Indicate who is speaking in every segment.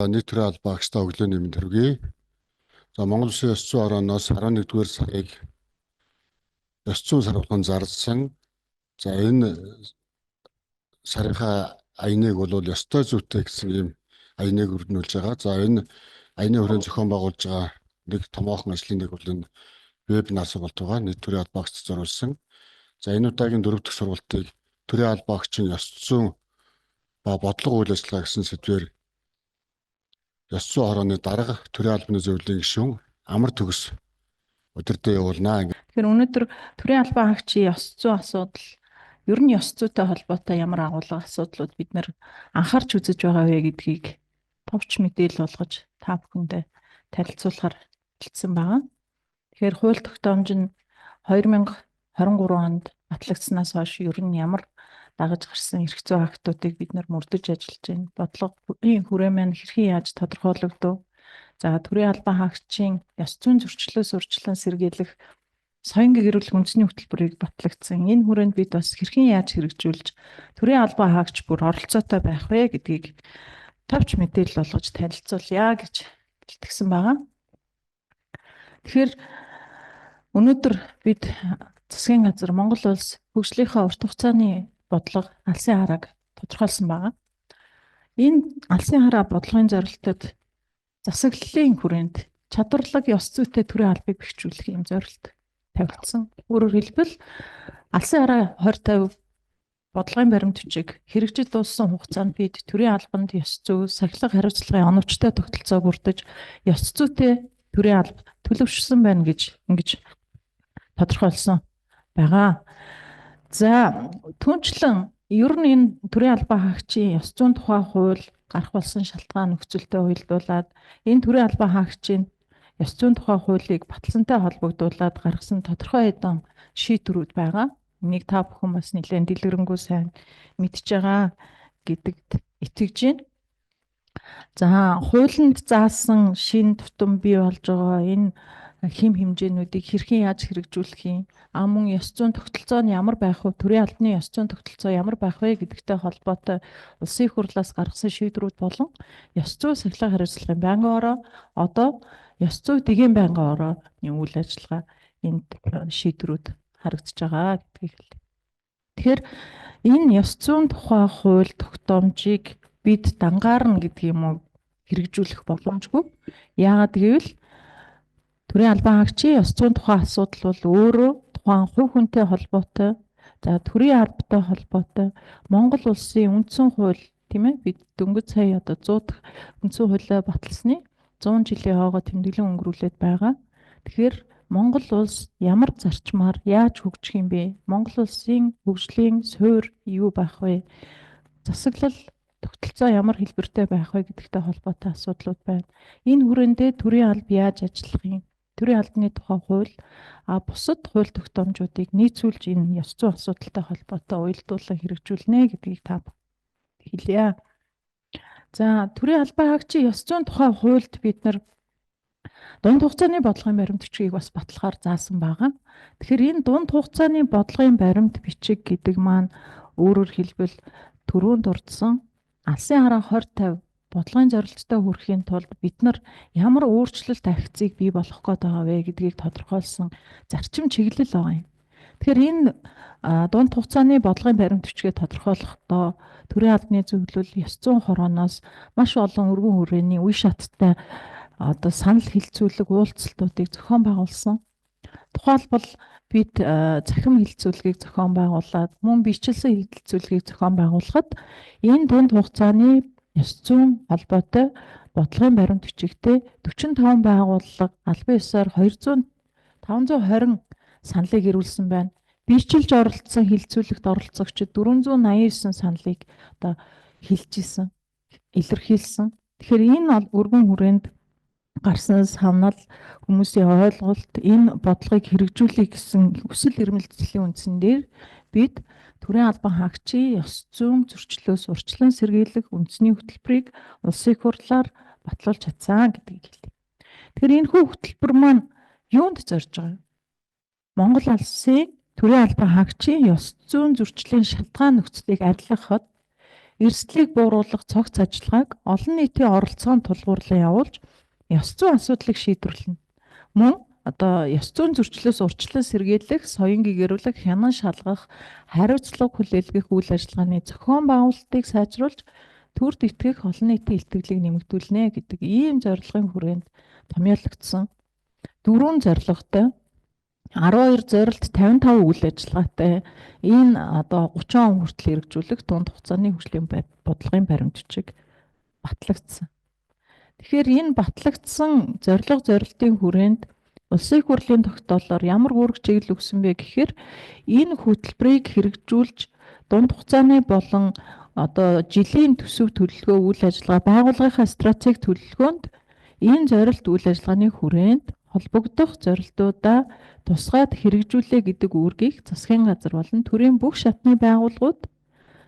Speaker 1: нийт төрийн албан агчтай өглөөний мэнд хүргэе. За Монгол Улсын ёс зүйн орооноос 11-р сарыг ёс зүйн сар болгон зарласан. За энэ сарынхаа аяныг бол ёстой зүйтэй гэсэн ийм аяныг өрнүүлж байгаа. За энэ аяны хүрээнд зохион байгуулж байгаа нэг томоохон ажлын нэг бол энэ вебинар сургалт байгаа. Нийт төрийн албан агчид зориулсан. За энэ удаагийн 4 дахь сургалтыг төрийн албан агчийн ёс зүйн ба бодлого үйл ажиллагаа гэсэн сэдвээр ёс зүйн орооны дарга төрийн албаны зөвлөлийн гишүүн Амар Төгс удирдах явуулнаа.
Speaker 2: Тэгэхээр өнөөдөр төрийн албан агчийн ёс зүйн асуудал, ер нь ёс зүйтэй холбоотой ямар агуулга асуудлууд бид нэр анхаарч үзэж байгаа вэ гэдгийг товч мэдээлэл болгож та бүхэндээ танилцуулахар хэлсэн байгаа. Тэгэхээр хууль тогтоомж нь 2023 онд батлагдсанаас хойш ер нь ямар дагаж гарсан эрх зүйн актуудыг бид нар мөрдөж ажиллаж байна. Бодлогын хүрээ маань хэрхэн яаж тодорхойлогдов? За төрийн албан хаагчийн ёс зүйн зөрчлөөс урьдчилан сэргийлэх соёнгийн гэр бүл хүнсний хөтөлбөрийг батлагдсан. Энэ хүрээнд бид бас хэрхэн яаж хэрэгжүүлж төрийн албан хаагч бүр оролцоотой байх вэ гэдгийг товч мэдээлэл болгож танилцуулъя гэж бэлтгэсэн байгаа. Тэгэхээр өнөөдөр бид засгийн газар Монгол улс хөгжлийнхаа урт хугацааны бодлого алсын харааг тодорхойлсон байгаа. Энэ алсын хараа бодлогын зорилтод засаглалын хүрээнд чадварлаг ёс зүйтэй төрийн албыг бэхжүүлэх юм зорилт тавигдсан. Өөрөөр хэлбэл алсын хараа 2050 бодлогын баримт бичиг хэрэгжиж дууссан хугацаанд бид төрийн албанд ёс зүй, сахилга хариуцлагын оновчтой тогтолцоо бүрдэж ёс зүйтэй төрийн алба төлөвшсөн байна гэж ингэж тодорхойлсон байгаа. За түүнчлэн ер нь энэ төрийн албан хаагчийн ёс зүйн тухай хууль гарах болсон шалтгаан нөхцөлтэй уялдуулаад энэ төрийн албан хаагчийн ёс зүйн тухай хуулийг баталсантай холбогдуулаад гаргасан тодорхой хэдэн шийдвэрүүд байгаа. Энийг та бүхэн бас нэлээд дэлгэрэнгүй сайн мэдж байгаа гэдэгт итгэж байна. За хуулинд заасан шин тутам бий болж байгаа энэ хэм хэмжээнүүдийг хэрхэн яаж хэрэгжүүлэх юм? Мөн ёс зүйн тогтолцоо нь ямар байх вэ? Төрийн албаны ёс зүйн тогтолцоо ямар байх вэ гэдэгтэй холбоотой улсын их хурлаас гаргасан шийдвэрүүд болон ёс зүйн сахилга хариуцлагын байнгын ороо, одоо ёс зүй дэгийн байнгын орооны үйл ажиллагаа энд шийдвэрүүд харагдаж байгаа гэдгийг хэлье. Тэгэхээр энэ ёс зүйн тухай хууль тогтоомжийг бид дангаарна гэдэг юм уу хэрэгжүүлэх боломжгүй. Яагаад гэвэл төрийн албан хаагчийн ёс зүйн тухай асуудал бол өөрөө тухайн хувь хүнтэй холбоотой, за төрийн албатай холбоотой Монгол улсын үндсэн хууль тийм ээ бид дөнгөж сая одоо 100 дахь үндсэн хуулиа баталсны 100 жилийн хоогоо тэмдэглэн өнгөрүүлээд байгаа. Тэгэхээр Монгол улс ямар зарчмаар яаж хөгжих юм бэ? Монгол улсын хөгжлийн суурь юу байх вэ? Засаглал тогтолцоо ямар хэлбэртэй байх вэ гэдэгтэй холбоотой асуудлууд байна. Энэ хүрээндээ төрийн алба яаж ажиллах юм? Төрийн албаны тухай хууль бусад хууль тогтоомжуудыг нийцүүлж энэ ёс зүйн асуудалтай холбоотой уялдуулан хэрэгжүүлнэ гэдгийг та хэлье. За төрийн албан хаагчийн ёс зүйн тухай хуульд бид нар дунд хугацааны бодлогын баримт бичгийг бас батлахаар заасан байгаа. Тэгэхээр энэ дунд хугацааны бодлогын баримт бичиг гэдэг маань өөрөөр хэлбэл түрүүнд дурдсан алсын хараа 2050 бодлогын зорилттой хүрэхийн тулд бид нар ямар өөрчлөлт ахицыг бий болгох гээд байгаа вэ гэдгийг тодорхойлсон зарчим чиглэл байгаа юм. Тэгэхээр энэ дунд хугацааны бодлогын баримт бичгээ тодорхойлохдоо төрийн албаны зөвлөл ёс зүйн хорооноос маш олон өргөн хүрээний үе шаттай одоо санал хэлцүүлэг уулзалтуудыг зохион байгуулсан. Тухайлбал бид захим хэлцүүлгийг зохион байгуулад мөн бичлсэн хэлцүүлгийг зохион байгуулахад энэ дунд хугацааны ёс зүйн холбоотой бодлогын баримт бичигтээ 45 байгууллага албан ёсоор 520 саналыг ирүүлсэн байна. Бичлж оролцсон хэлцүүлэгт оролцогчид 489 саналыг одоо хэлж илэрхийлсэн. Тэгэхээр энэ өргөн хүрээнд гарсан санал хүмүүсийн ойлголт энэ бодлогыг хэрэгжүүлэх гэсэн хүсэл эрмэлзлийн үндсэн дээр бид төрийн албан хаагчийн ёс зүйн зөрчлөөс урьдчилан сэргийлэх үндэсний хөтөлбөрийг улсын их хурлаар батлуулж чадсан гэдгийг хэлье. Тэгэхээр энэ хөтөлбөр маань юунд зорж байгаа? Монгол улсын төрийн албан хаагчийн ёс зүйн зөрчлийн шалтгаан нөхцөлийг арилгахад эрсдлийг бууруулах цогц ажиллагааг олон нийтийн оролцоонд тулгуурлан явуулж ёс зүйн асуудлыг шийдвэрлэнэ. Мөн ёс зүйн зөрчлөөс урьдчилан сэргийлэх, соён гэгэрүүлэх, хянан шалгах, хариуцлага хүлээлгэх үйл ажиллагааны зохион байгуулалтыг сайжруулж төрд итгэх олон нийтийн илтгэлийг нэмэгдүүлнэ гэдэг ийм зорилгын хүрээнд томьёологдсон 4 зорилготой 12 зорилт 55 үйл ажиллагаатай энэ 30 он хүртэл хэрэгжүүлэх дунд хугацааны хөгжлийн бодлогын баримтчиг батлагдсан. Тэгэхээр энэ батлагдсан зорилтын хүрээнд улсын их хурлын тогтоолоор ямар үүрэг чиглэл өгсөн бэ гэхээр энэ хөтөлбөрийг хэрэгжүүлж дунд хугацааны болон жилийн төсөв төлөвлөгөө үйл ажиллагаа байгууллагынхаа стратеги төлөвлөгөөнд энэ зорилт үйл ажиллагааны хүрээнд холбогдох зорилтуудаа тусгаад хэрэгжүүлээ гэдэг үүргийг засгийн газар болон төрийн бүх шатны байгууллагууд,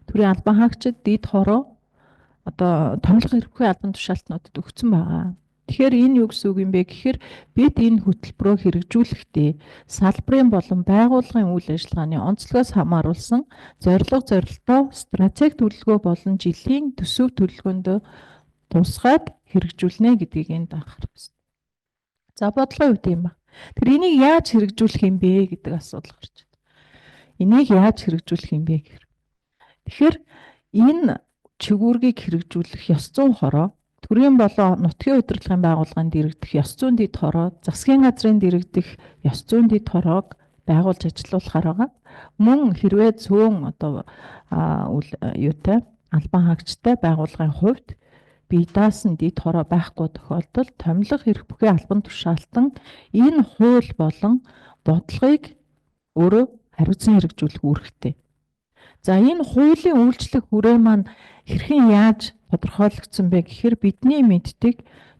Speaker 2: төрийн албан хаагчид, дид хороо томилго хэрэггүй албан тушаалтнуудад өгсөн байгаа. Тэгэхээр энэ юу гэсэн үг юм бэ гэхээр бид энэ хөтөлбөрөө хэрэгжүүлэхдээ салбарын болон байгууллагын үйл ажиллагааны онцлогоос хамааруулсан зорилтоо стратеги төлөвлөгөө болон жилийн төсөв төлөвлөгөөнд тусгаад хэрэгжүүлнэ гэдгийг энд анхаарах ёстой. За бодлогын үед юм ба. Тэр энийг яаж хэрэгжүүлэх юм бэ гэдэг асуудал гарч байна. Энийг яаж хэрэгжүүлэх юм бэ гэхээр. Тэгэхээр энэ чигүүргийг хэрэгжүүлэх ёс зүйн хороо төрийн болон нутгийн удирдлагын байгууллагын дэргэдэх ёс зүйн дэд хороо, засгийн газрын дэргэдэх ёс зүйн дэд хороог байгуулж ажилуулахаар байгаа. Мөн хэрвээ зүүн юутай албан хаагчтай байгууллагын хувьд бие даасан дэд хороо байхгүй тохиолдолд томилго эрх бүхий албан тушаалтан энэ хууль болон бодлогыг өөрөө хариуцсан хэрэгжүүлэх үүрэгтэй. За энэ хуулийн үйлчлэх хүрээ маань хэрхэн яаж тодорхойлогдсон бэ гэхээр бидний мэддэг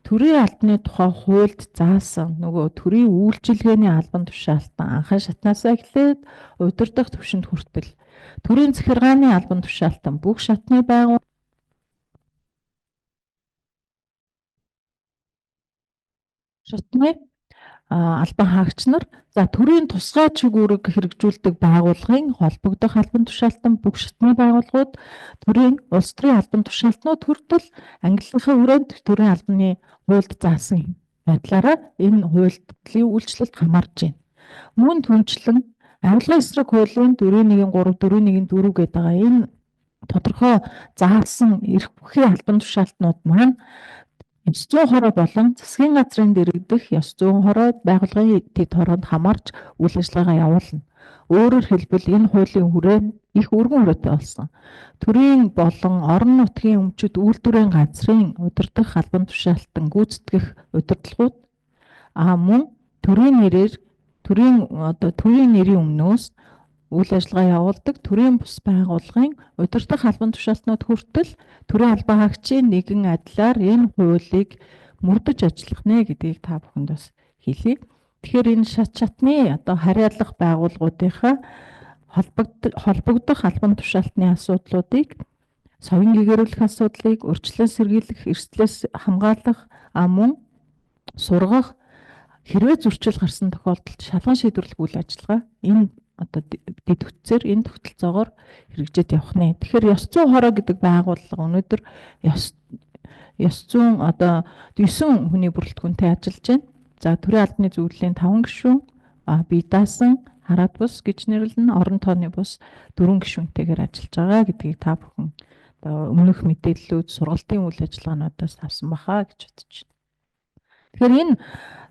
Speaker 2: төрийн албаны тухай хуульд заасан нөгөө төрийн үйлчилгээний албан тушаалтан анхан шатнаас эхлээд удирдах түвшинд хүртэл төрийн захиргааны албан тушаалтан бүх шатны байгууллагын шатны албан хаагч нар за төрийн тусгай чигүүрэг хэрэгжүүлдэг байгууллагын холбогдох албан тушаалтан бүх шатны байгууллагууд төрийн улс төрийн албан тушаалтнууд хүртэл ангиллахын хүрээнд төрийн албаны хуульд заасан байдлаараа энэ хуулийн үйлчлэлд хамаарж байна. Мөн түнчлэн авилгын эсрэг хуулийн 413 414 гэдэг байгаа энэ тодорхой заасан эрх бүхий албан тушаалтнууд маань ёс зүйн хороо болон засгийн газрын дэргэдэх ёс зүйн хороо байгууллагын дэд хороонд хамаарч үйл ажиллагаагаа явуулна. Өөрөөр хэлбэл энэ хуулийн хүрээ их өргөн хүрээтэй болсон. Төрийн болон орон нутгийн өмчөд үйлдвэрийн газрын удирдах албан тушаалтан гүйцэтгэх удирдлагууд мөн төрийн нэрийн өмнөөс үйл ажиллагаа явуулдаг төрийн бус байгууллагын удирдах албан тушаалтнууд хүртэл төрийн албан хаагчийн нэгэн адилаар энэ хуулийг мөрдөж ажиллах нэ гэдгийг та бүхэнд бас хэлье. Тэгэхээр энэ шатны харьяалах байгууллагуудынхаа холбогдох албан тушаалтны асуудлуудыг соён гэгэрүүлэх асуудлыг урьдчилан сэргийлэх, эрсдлээс хамгаалах, мөн сургах хэрвээ зөрчил гарсан тохиолдолд шалган шийдвэрлэх үйл ажиллагаа энэ дэд үтцээр энэ тогтолцоогоор хэрэгжээд явах нэ. Тэгэхээр ёс зүйн хороо гэдэг байгууллага өнөөдөр ёс зүйн 9 хүний бүрэлдэхүүнтэй ажиллаж байна. За төрийн албаны зөвлөлийн 5 гишүүн, бие даасан, хараад бус гэж нэрлэнэ, орон тооны бус 4 гишүүнтэйгээр ажиллаж байгаа гэдгийг та бүхэн өмнөх мэдээллүүд, сургалтын үйл ажиллагаануудаас авсан бахаа гэж бодож байна. Тэгэхээр энэ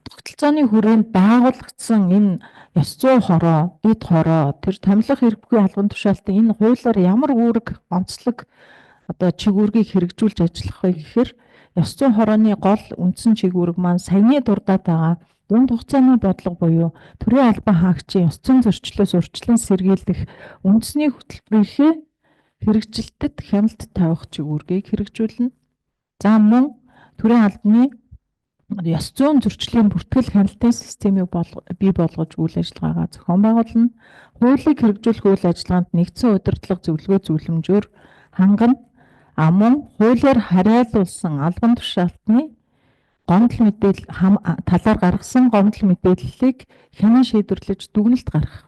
Speaker 2: тогтолцооны хүрээнд байгуулагдсан энэ ёс зүйн хороо, дэд хороо, тэр томилго эрх бүхий албан тушаалтан энэ хуулиар ямар үүрэг, онцлог чигүүргийг хэрэгжүүлж ажиллах вэ гэхээр ёс зүйн хорооны гол үндсэн чигүүрэг маань саяны дурдаад байгаа дунд хугацааны бодлого буюу төрийн албан хаагчийн ёс зүйн зөрчлөөс урьдчилан сэргийлэх үндэсний хөтөлбөрийнхээ хэрэгжилтэд хяналт тавих чигүүргийг хэрэгжүүлнэ. За мөн төрийн албаны ёс зүйн зөрчлийн бүртгэл хяналтын системийг бий болгож үйл ажиллагаагаа зохион байгуулна. Хуулийг хэрэгжүүлэх үйл ажиллагаанд нэгдсэн удирдлага зөвлөгөө зөвлөмжөөр хангана. Мөн хуулиар харьяалуулсан албан тушаалтны гомдол мэдээлэл талаар гаргасан гомдол мэдээллийг хянан шийдвэрлэж дүгнэлт гаргах.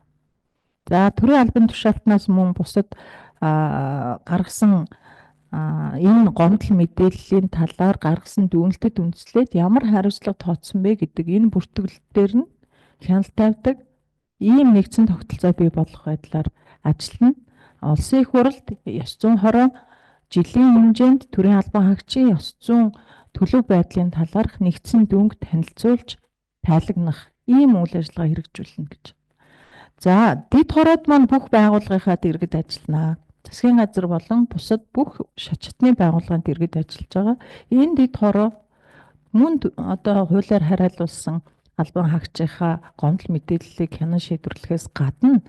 Speaker 2: За төрийн албан тушаалтнаас мөн бусад гаргасан энэ гомдол мэдээллийн талаар гаргасан дүгнэлтэд үндэслээд ямар хариуцлага тооцсон бэ гэдэг энэ бүртгэлэл дээр нь хяналт тавьдаг ийм нэгдсэн тогтолцоо бий болох байдлаар ажиллана. Улсын их хурлд ёс зүйн хороо жилийн хэмжээнд төрийн албан хаагчийн ёс зүйн төлөв байдлын талаарх нэгдсэн дүнг танилцуулж тайлагнах ийм үйл ажиллагаа хэрэгжүүлнэ гэж. За, дэд хороод маань бүх байгууллагынхаа дэргэд ажиллана. Засгийн газар болон бусад бүх шатны байгууллагын дэргэд ажиллаж байгаа. Энэ дэд хороо мөн одоо хуулиар хариалуулсан албан хаагчийнхаа гомдол мэдээллийг хянан шийдвэрлэхээс гадна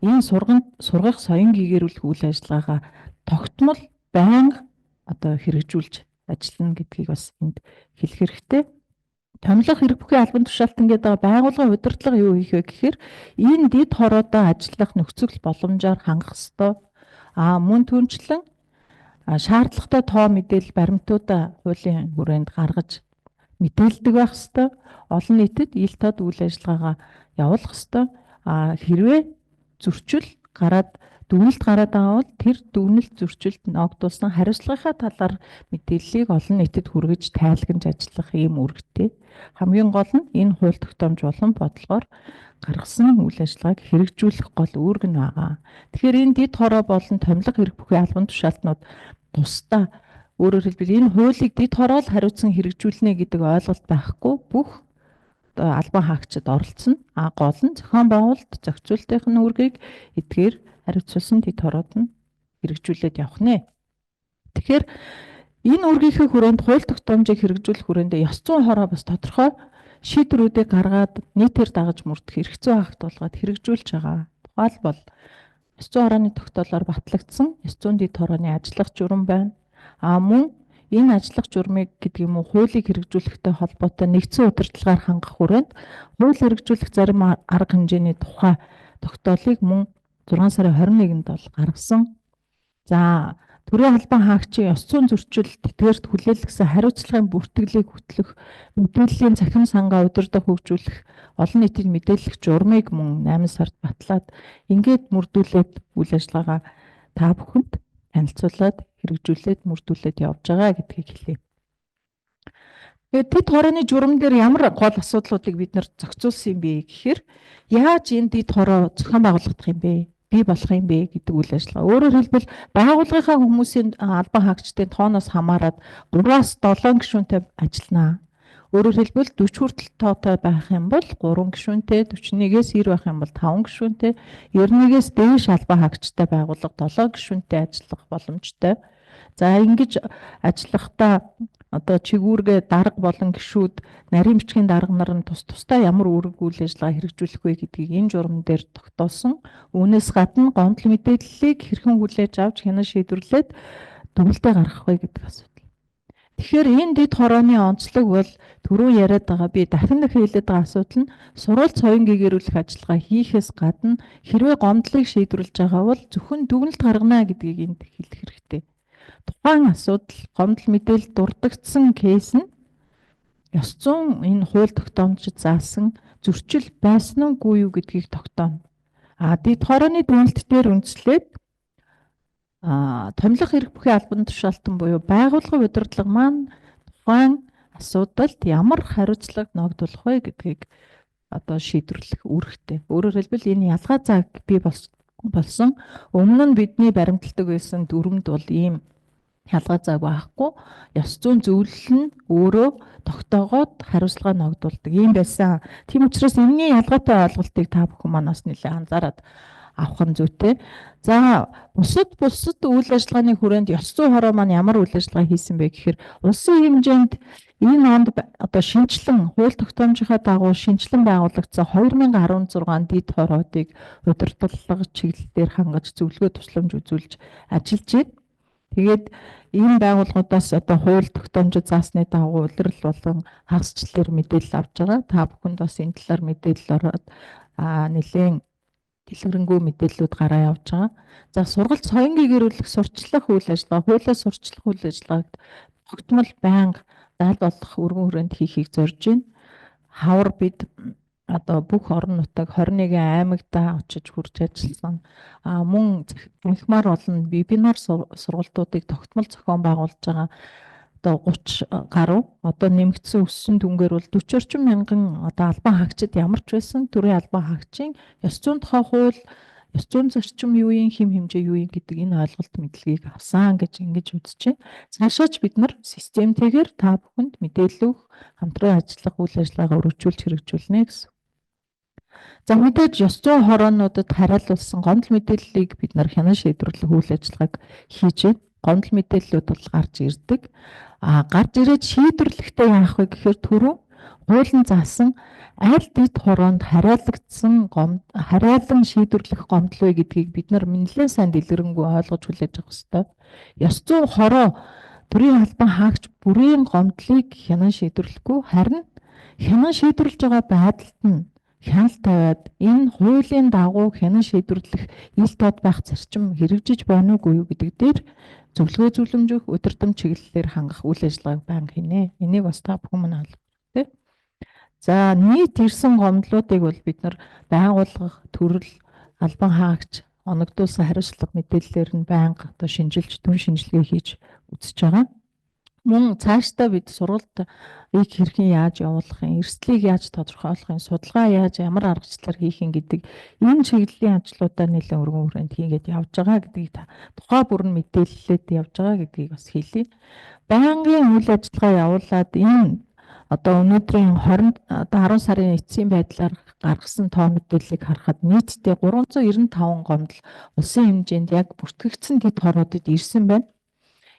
Speaker 2: энэ сургах соён гэгэрүүлэх үйл ажиллагаагаа тогтмол байнга одоо хэрэгжүүлж ажиллана гэдгийг бас энд хэлэх хэрэгтэй. Томилох эрх бүхий албан тушаалтан гэдэг байгууллагын удирдлага юу хийх вэ гэхээр энэ дэд хороодоо ажиллах нөхцөл боломжоор хангах ёстой. Мөн түнчлэн шаардлагатай тоо мэдээлэл баримтуудаа хуулийн хүрээнд гаргаж мэдээлдэг байх ёстой. Олон нийтэд ил тод үйл ажиллагаагаа явуулах ёстой. Хэрвээ зөрчил гараад дүгнэлт гараад байгаа бол тэр дүгнэлт зөрчилд ногдуулсан хариуцлагынхаа талаар мэдээллийг олон нийтэд хүргэж тайлагнаж ажиллах ийм үүрэгтэй. Хамгийн гол нь энэ хууль тогтоомж болон бодлогоор гаргасан үйл ажиллагааг хэрэгжүүлэх гол үүрэг нь байгаа. Тэгэхээр энэ дэд хороо болон томилох эрх бүхий албан тушаалтнууд тусдаа өөрөөр хэлбэл энэ хуулийг дэд хороо л хариуцсан хэрэгжүүлнэ гэдэг ойлголт байхгүй бүх албан хаагчид оролцсон. Гол нь зохион байгуулалт зохицуулалтын үүргийг эдгээр хариуцуулсан дэд хороод нь хэрэгжүүлээд явах нэ. Тэгэхээр энэ үүргийнхээ хүрээнд хууль тогтоомжийг хэрэгжүүлэх хүрээндээ ёс зүйн хороо бас тодорхой шийдвэрүүдийг гаргаад нийтээр дагаж мөрдөх эрх зүйн акт болгоод хэрэгжүүлж байгаа. Тухайлбал ёс зүйн хорооны тогтоолоор батлагдсан ёс зүйн дэд хорооны ажиллах журам байна. Мөн энэ ажиллах журмыг гэдэг юм уу хуулийг хэрэгжүүлэхтэй холбоотой нэгдсэн удирдлагаар хангах хүрээнд хууль хэрэгжүүлэх зарим арга хэмжээний тухай тогтоолыг мөн 6 сарын 21-нд бол гаргасан. За, төрийн албан хаагчийн ёс зүйн зөрчил тэтгэрт хүлээлгэсэн хариуцлагын бүртгэлийг хөтлөх, мэдээллийн цахим сангаа удирдах хөгжүүлэх, олон нийтийн мэдээлэх журмыг мөн 8 сард батлаад ингээд мөрдүүлээд үйл ажиллагаагаа та бүхэнд танилцуулаад хэрэгжүүлээд мөрдүүлээд явж байгаа гэдгийг хэлье. Тэгээд дэд хорооны журам дээр ямар гол асуудлуудыг бид нэр зохицуулсан юм бэ гэхээр яаж энэ дэд хороо зохион байгуулагдах юм бэ? Бий болох юм бэ гэдэг үйл ажиллагаа. Өөрөөр хэлбэл байгууллагынхаа хүмүүсийн албан хаагчдын тооноос хамаарат 3-аас 7 гишүүнтэй ажиллана. Өөрөөр хэлбэл 40 хүртэл тоотой байх юм бол 3 гишүүнтэй, 41-ээс 90 байх юм бол 5 гишүүнтэй, 91-ээс дээш албан хаагчтай байгууллага 7 гишүүнтэй ажиллах боломжтой. За, ингэж ажиллахдаа одоо чигүүргээ дарга болон гишүүд нарийн бичгийн дарга нар нь тусдаа ямар үүрэг үйл ажиллагаа хэрэгжүүлэх вэ гэдгийг энэ журам дээр тогтоосон. Үүнээс гадна гомдол мэдээллийг хэрхэн хүлээж авч хянан шийдвэрлээд дүгнэлтээ гаргах вэ гэдэг асуудал. Тэгэхээр энэ дэд хорооны онцлог бол түрүү яриад байгаа би дахин хэлээд байгаа асуудал нь сурвалж соён гэгэрүүлэх ажиллагаа хийхээс гадна хэрвээ гомдлыг шийдвэрлэж байгаа бол зөвхөн дүгнэлт гаргана гэдгийг энд хэлэх хэрэгтэй. Тухайн асуудал гомдол мэдээлэл дурддагдсан кейс нь ёс зүйн энэ хууль тогтоомжид заасан зөрчил байсан уу юу гэдгийг тогтооно. Дэд хорооны дүгнэлтээр үндэслээд томилох эрх бүхий албан тушаалтан буюу байгууллагын удирдлага маань тухайн асуудалд ямар хариуцлага ногдуулах вэ гэдгийг одоо шийдвэрлэх үүрэгтэй. Өөрөөр хэлбэл энэ ялгаа цаг бий болсон өмнө нь бидний баримталдаг байсан дүрмд бол ийм ялгаа цаг байхгүй. Ёс зүйн зөвлөл нь өөрөө тогтоогоод хариуцлага ногдуулдаг юм байсан. Тийм учраас энэний ялгаатай ойлголтыг та бүхэн манаас нэлээд анзаараад авах нь зүйтэй. За, бусад үйл ажиллагааны хүрээнд ёс зүйн хороо маань ямар үйл ажиллагаа хийсэн бэ гэхээр улсын хэмжээнд энэ онд одоо шинжилэн хууль тогтоомжийнхаа дагуу шинжилэн байгуулагдсан 2016 дэд хороодыг удирдлага чиглэлээр хангаж зөвлөгөө тусламж үзүүлж ажиллаж байна. Тэгээд ийм байгууллагуудаас одоо хууль тогтоомжид заасны дагуу улирал болон хагасчлалаар мэдээлэл авч байгаа. Та бүхэнд бас энэ талаар мэдээлэл ороод нэлээд дэлгэрэнгүй мэдээллүүд гараа явж байгаа. За, сургалт соён гэгэрүүлэх сурчлах үйл ажиллагаа, хуулиас сурчлах үйл ажиллагааг тогтмол байнга зайл болох өргөн хүрээнд хийхийг зорж байна. Хавар бид одоо бүх орон нутаг 21 аймагтаа очиж хурж ажилласан. Мөн танхимаар олон вебинар сургалтуудыг тогтмол зохион байгуулж байгаа. Одоо 30 гаруй одоо нэмэгдсэн өссөн дүнгээр бол 40 орчим мянган одоо албан хаагчид ямар ч байсан төрийн албан хаагчийн ёс зүйн тухай хууль, ёс зүйн зарчим юу юм, хэм хэмжээ юу юм гэдэг энэ ойлголт мэдлэгийг авсан гэж ингэж үзэж байна. Цаашаач бид нар системтэйгээр та бүхэнд мэдээлэл өгөх, хамтран ажиллах үйл ажиллагаагаа өргөжүүлж хэрэгжүүлнэ гэсэн. За мэдээж ёс зүйн хороонуудад хариалуулсан гомдол мэдээллийг бид нар хянан шийдвэрлэх үйл ажиллагааг хийж байна. Гомдол мэдээллүүд бол гарч ирдэг. Гарч ирээд шийдвэрлэхдээ яах вэ гэхээр түрүү хуулийн заасан аль дэд хороонд хариалан шийдвэрлэх гомдол вэ гэдгийг бид нар нэлээд сайн дэлгэрэнгүй ойлгож хүлээж авах ёстой. Ёс зүйн хороо төрийн албан хаагч бүрийн гомдлыг хянан шийдвэрлэхгүй харин хянан шийдвэрлэж байгаа байдалд нь хяналт тавиад энэ хуулийн дагуу хянан шийдвэрлэх ил тод байх зарчим хэрэгжиж байна уугүй юу гэдэг дээр зөвлөгөө зөвлөмжөх, удирдам чиглэлээр хангах үйл ажиллагааг байнга хийнэ. Энийг бас та бүхэн мань ойлгох. За нийт ирсэн гомдлуудыг бол бид нар байгууллага, төрөл, албан хаагч оногдуулсан хариуцлага мэдээллээр нь байнга одоо шинжилж, дүн шинжилгээ хийж үзэж байгаа. Мөн цаашдаа бид сургалт хэрхэн яаж явуулахын, эрсдлийг яаж тодорхойлохын, судалгаа яаж ямар аргачлалаар хийхин гэдэг энэ чиглэлийн ажлуудаа нэлээд өргөн хүрээнд хийгээд явж байгаа гэдгийг тухай бүр нь мэдээлэлээд явж байгаа гэдгийг бас хэлье. Байнгын үйл ажиллагаа явуулаад энэ одоо өнөөдрийн 10 сарын эцсийн байдлаар гаргасан тоо мэдээллийг харахад нийтдээ 395 гомдол улсын хэмжээнд яг бүртгэгдсэн дэд хороодод ирсэн байна.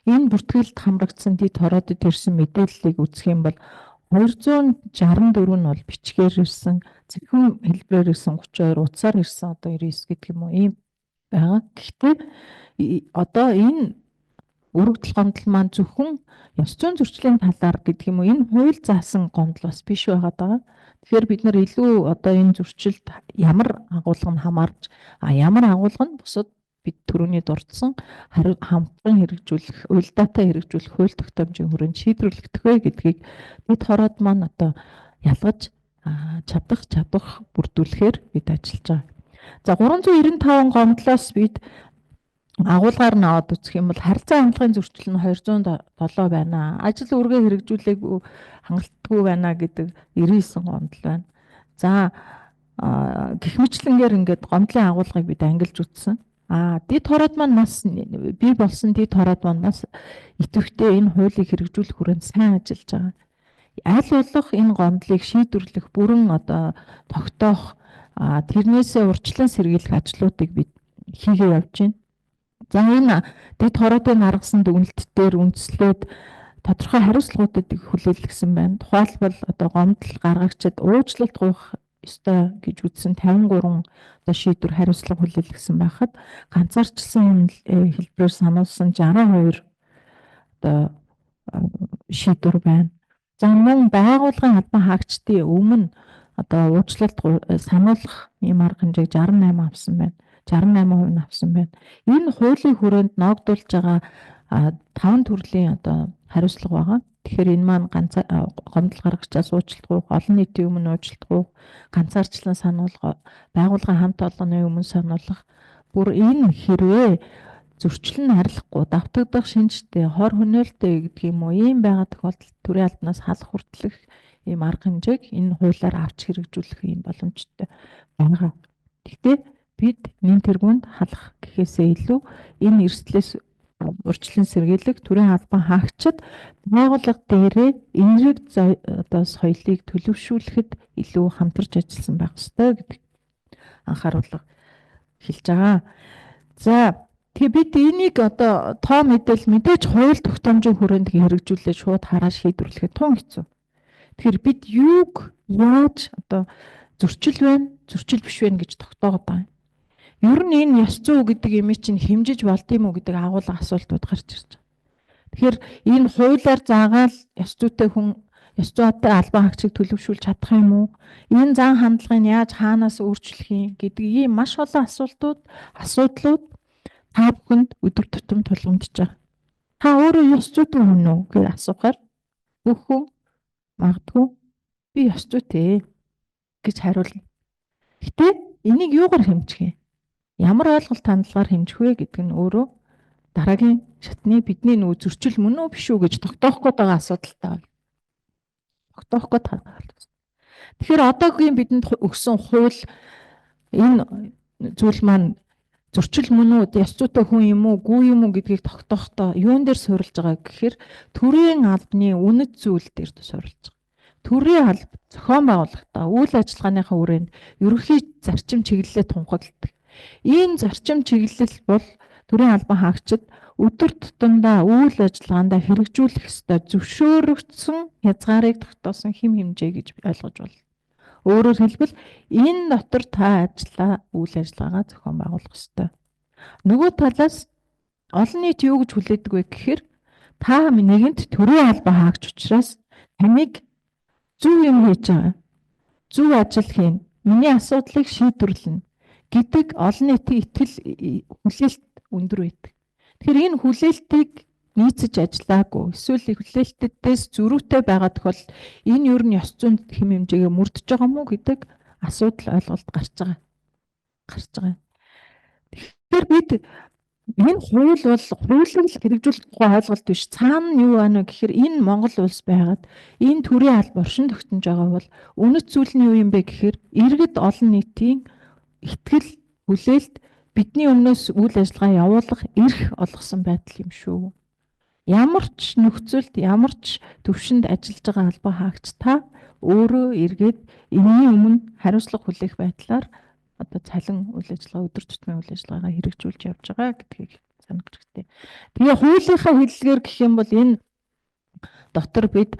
Speaker 2: Энэ бүртгэлд хамрагдсан дэд хороодод ирсэн мэдээллийг үзэх юм бол 264 нь бол бичгээр ирсэн, зөвхөн хэлбэрээр ирсэн 32, утсаар ирсэн одоо 99 гэдэг юм уу ийм байгаа. Гэхдээ одоо энэ өргөдөл гомдол маань зөвхөн ёс зүйн зөрчлийн талаар гэдэг юм уу энэ хууль заасан гомдол бас биш байгаа даа. Тэгэхээр бид нар илүү одоо энэ зөрчилд ямар агуулга нь хамаарч ямар агуулга нь бусад бид түрүүний дурдсан хамтран хэрэгжүүлэх, уялдаатай хэрэгжүүлэх хууль тогтоомжийн хүрээнд шийдвэрлэгдэх вэ гэдгийг дэд хороод маань одоо ялгаж чадах бүрдүүлэхээр бид ажиллаж байгаа. За 395 гомдлоос бид агуулгаар нь аваад үзэх юм бол харилцаа хандлагын зөрчил нь 207 байна. Ажил үргээ хэрэгжүүлээгүй хангалтгүй байна гэдэг 99 гомдол байна. За гэх мэтлэнгээр ингээд гомдлын агуулгыг бид ангилж үзсэн. Дэд хороод маань бас бий болсон дэд хороод маань бас идэвхтэй энэ хуулийг хэрэгжүүлэх хүрээнд сайн ажиллаж байгаа. Аль болох энэ гомдлыг шийдвэрлэх бүрэн одоо тогтоох тэрнээсээ урьдчилан сэргийлэх ажлуудыг бид хийгээ явж байна. За энэ дэд хороодын гаргасан дүгнэлт дээр үндэслээд тодорхой хариуцлагуудыг хүлээлгэсэн байна. Тухайлбал одоо гомдол гаргагчид уучлалт гуйх ёстой гэж үзсэн 53 одоо шийдвэр хариуцлага хүлээлгэсэн байхад ганцаарчлсан хэлбэрээр сануулсан 62 одоо шийдвэр байна. За мөн байгууллагын албан хаагчдын өмнө одоо уучлалт сануулах ийм арга хэмжээг 68 авсан байна. 68% нь авсан байна. Энэ хуулийн хүрээнд ногдуулж байгаа 5 төрлийн одоо хариуцлага байгаа. Тэгэхээр энэ маань гомдол гаргагчаас уучлалт гуйх, олон нийтийн өмнө уучлалт гуйх, ганцаарчлан сануулга, байгууллагын хамт олонны өмнө сануулгах. Бүр энэ хэрвээ зөрчил нь харьлахгүй, давтагдах шинжтэй, хор хөнөөлтэй гэдэг юм уу, ийм байгаа тохиолдолд төрийн албанаас халах хүртэлх ийм арга хэмжээг энэ хуулиар авч хэрэгжүүлэх ийм боломжтой байгаа. Гэхдээ бид нэн тэргуунд халах гэхээсээ илүү энэ эрсдлээс урьдчилан сэргийлэх төрийн албан хаагчид байгууллага дээрээ энерги одоо соёлыг төлөвшүүлэхэд илүү хамтарч ажилласан байх ёстой гэдэг анхааруулга хэлж байгаа. За тэгээ бид энийг одоо тоо мэдээж хууль тогтоомжийн хүрээнд хэрэгжүүлээд шууд хараа шийдвэрлэхэд тун хэцүү. Тэгэхээр бид юуг яаж одоо зөрчил байна, зөрчил биш байна гэж тогтоогод байгаа. Ер нь энэ ёс зүй гэдэг юм чинь хэмжиж болдгийм үү гэдэг агуулга асуултууд гарч ирж байгаа. Тэгэхээр энэ хуулиар заагаал ёс зүйтэй хүн ёс зүйтэй албан хаагчийг төлөвшүүлж чадах юм уу? Энэ зан хандлагыг яаж хаанаас өөрчлөх юм гэдэг ийм маш олон асуудлууд та бүхэнд өдөр тутам тулгамдж байгаа. Та өөрөө ёс зүйтэй хүн үү гэж асуухаар бүх хүн магадгүй би ёс зүйтэй. гэж хариулна. Гэтэ энийг юугаар хэмжих вэ? Ямар ойлголт хандлагаар хэмжих вэ гэдэг нь өөрөө дараагийн шатны бидний нөгөө зөрчил мөн үү биш үү гэж тогтоох гээд байгаа асуудалтай байна. Тогтоох гээд байгаа. Тэгэхээр одоогийн бидэнд өгсөн хууль энэ зүйл маань зөрчил мөн үү, ёс зүйтэй хүн юм уу, гүй юм уу гэдгийг тогтоохдоо юун дээр суурилж байгаа гэхээр төрийн албаны үнэт зүйл дээр суурилж байгаа. Төрийн алба зохион байгуулалтаа үйл ажиллагааныхаа хүрээнд ерөнхий зарчим чиглэлээ тунхагладаг. Энэ зарчим чиглэл бол төрийн албан хаагчид өдөр тутамдаа үйл ажиллагаанд хэрэгжүүлэх ёстой зөвшөөрөгдсөн хязгаарыг тогтоосон хэм хэмжээ гэж ойлгож байна. Өөрөөр хэлбэл энэ дотор та үйл ажиллагаагаа зохион байгуулах ёстой. Нөгөө талаас олон нийт юу гэж хүлээдэг вэ гэхээр та нэгэнт төрийн албан хаагч учраас таныг зөв юм хийж байгаа. Зөв ажил хийн. Миний асуудлыг шийдвэрлэнэ гэдэг олон нийтийн хүлээлт өндөр байдаг. Тэгэхээр энэ хүлээлтийг нийцэж ажиллаагүй эсвэл хүлээлтээс зөрүүтэй байгаа тохиол энэ юу нь ёс зүйн хэм хэмжээгээ мөрдөж байгаа мó гэдэг асуудал ойлголт гарч байгаа. Тэгэхээр бид энэ хууль бол хуулийг хэрэгжүүлэх тухай ойлголт биш. Цаана нь юу байна вэ гэхээр энэ Монгол улс байгаад энэ төрийн алба оршин тогтнож байгаа бол үнэт зүйл нь юу юм бэ гэхээр иргэд олон нийтийн итгэл хүлээлт бидний өмнөөс үйл ажиллагаа явуулах эрх олгосон байдал юм шүү. Ямар ч нөхцөлд ямар ч төвшөнд ажиллаж байгаа албан хаагч та өөрөө эргээд энэний өмнө хариуцлага хүлээх байдлаар одоо цалин үйл ажиллагаа өдөр тутмын үйл ажиллагаагаа хэрэгжүүлж явж байгаа гэдгийг санах хэрэгтэй. Тэгээ хуулийнхаа хэллэгээр гэх юм бол энэ дотор бид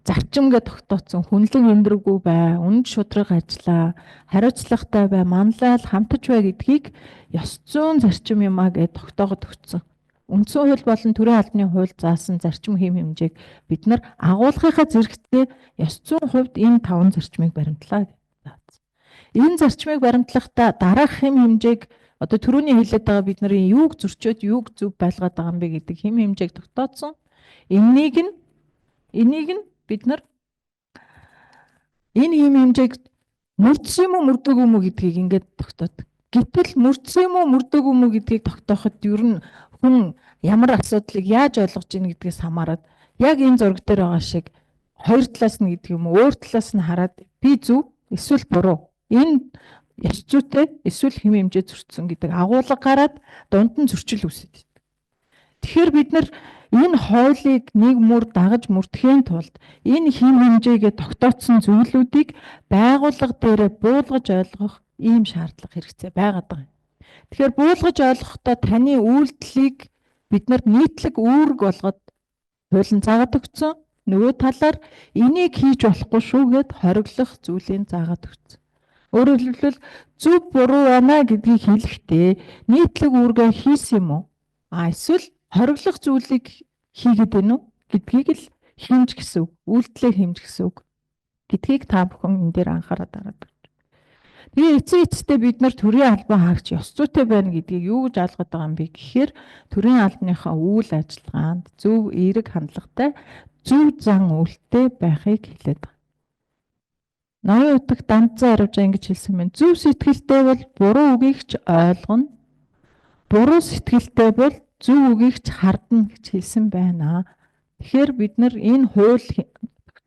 Speaker 2: зарчимгээ тогтооцсон хүнлэг өндрөггүй бай, үнэт шударга ажиллаа, хариуцлагатай бай, манлайл хамтаж бай гэдгийг ёс зүйн зарчим юмаа гэж тогтоогод өгсөн. Үндсэн хууль болон төрийн албаны хууль заасан зарчим хэм хэмжээг бид нар агуулгынхаа зэрэгцээ ёс зүйн хувьд энэ 5 зарчмыг баримтлаа гэж заасан. Энэ зарчмыг баримтлахдаа дараах хэм хэмжээг одоо түрүүний хэлээд байгаа бидний юуг зөрчөөд юуг зөв байлгаад байгаа юм бэ гэдэг хэм хэмжээг тогтооцсон. Энийг нь бид нар энэ хэм хэмжээг мөрдсөн юм уу мөрдөөгүй юм уу гэдгийг ингээд тогтоодог. Гэтэл мөрдсөн юм уу мөрдөөгүй юм уу гэдгийг тогтооход ер нь хүн ямар асуудлыг яаж ойлгож ийн гэдгээс хамаарат яг энэ зураг дээр байгаа шиг хоёр талаас нь гэдэг юм уу өөр талаас нь хараад би зөв эсвэл буруу энэ ёс зүйтэй эсвэл хэм хэмжээ зөрчсөн гэдэг агуулга гараад дунд нь зөрчил үүсэж байна. Тэгэхээр бид нар энэ хуулийг нэг мөр дагаж мөрдөхийн тулд энэ хэм хэмжээгээ тогтооцсон зүйлүүдийг байгууллага дээр буулгаж ойлгох ийм шаардлага хэрэгцээ байгаад байгаа. Тэгэхээр буулгаж ойлгохдоо таны үйлдэлийг бид нар нийтлэг үүрэг болгоод хуулийн заагаад өгсөн. Нөгөө талаар энийг хийж болохгүй шүүгээд хориглох зүйлийг заагаад өгсөн. Өөрөөр хэлбэл зөв буруу байна гэдгийг хэлэхдээ нийтлэг үүргээ хийсэн юм уу? Эсвэл хориглох зүйлийг хийгээд байна уу гэдгийг л хэмж гэсэн үг. Үйлдэлээ хэмж гэсэн үг. Гэдгийг та бүхэн энэ дээр анхаарал дараад байна. Тэгээ эцсийн бид нар төрийн албан хаагч ёс зүйтэй байна гэдгийг юу гэж ойлгоод байгаа юм бэ гэхээр төрийн албаныхаа үйл ажиллагаанд зөв эерэг хандлагатай зөв зан үйлтэй байхыг хэлээд байна. Ноён утга данцаа аривжаа ингэж хэлсэн байна. Зөв сэтгэлтэй бол буруу үгийг ч ойлгоно. Буруу сэтгэлтэй бол зөв үгийг ч хардна гэж хэлсэн байна. Тэгэхээр бид нар энэ хууль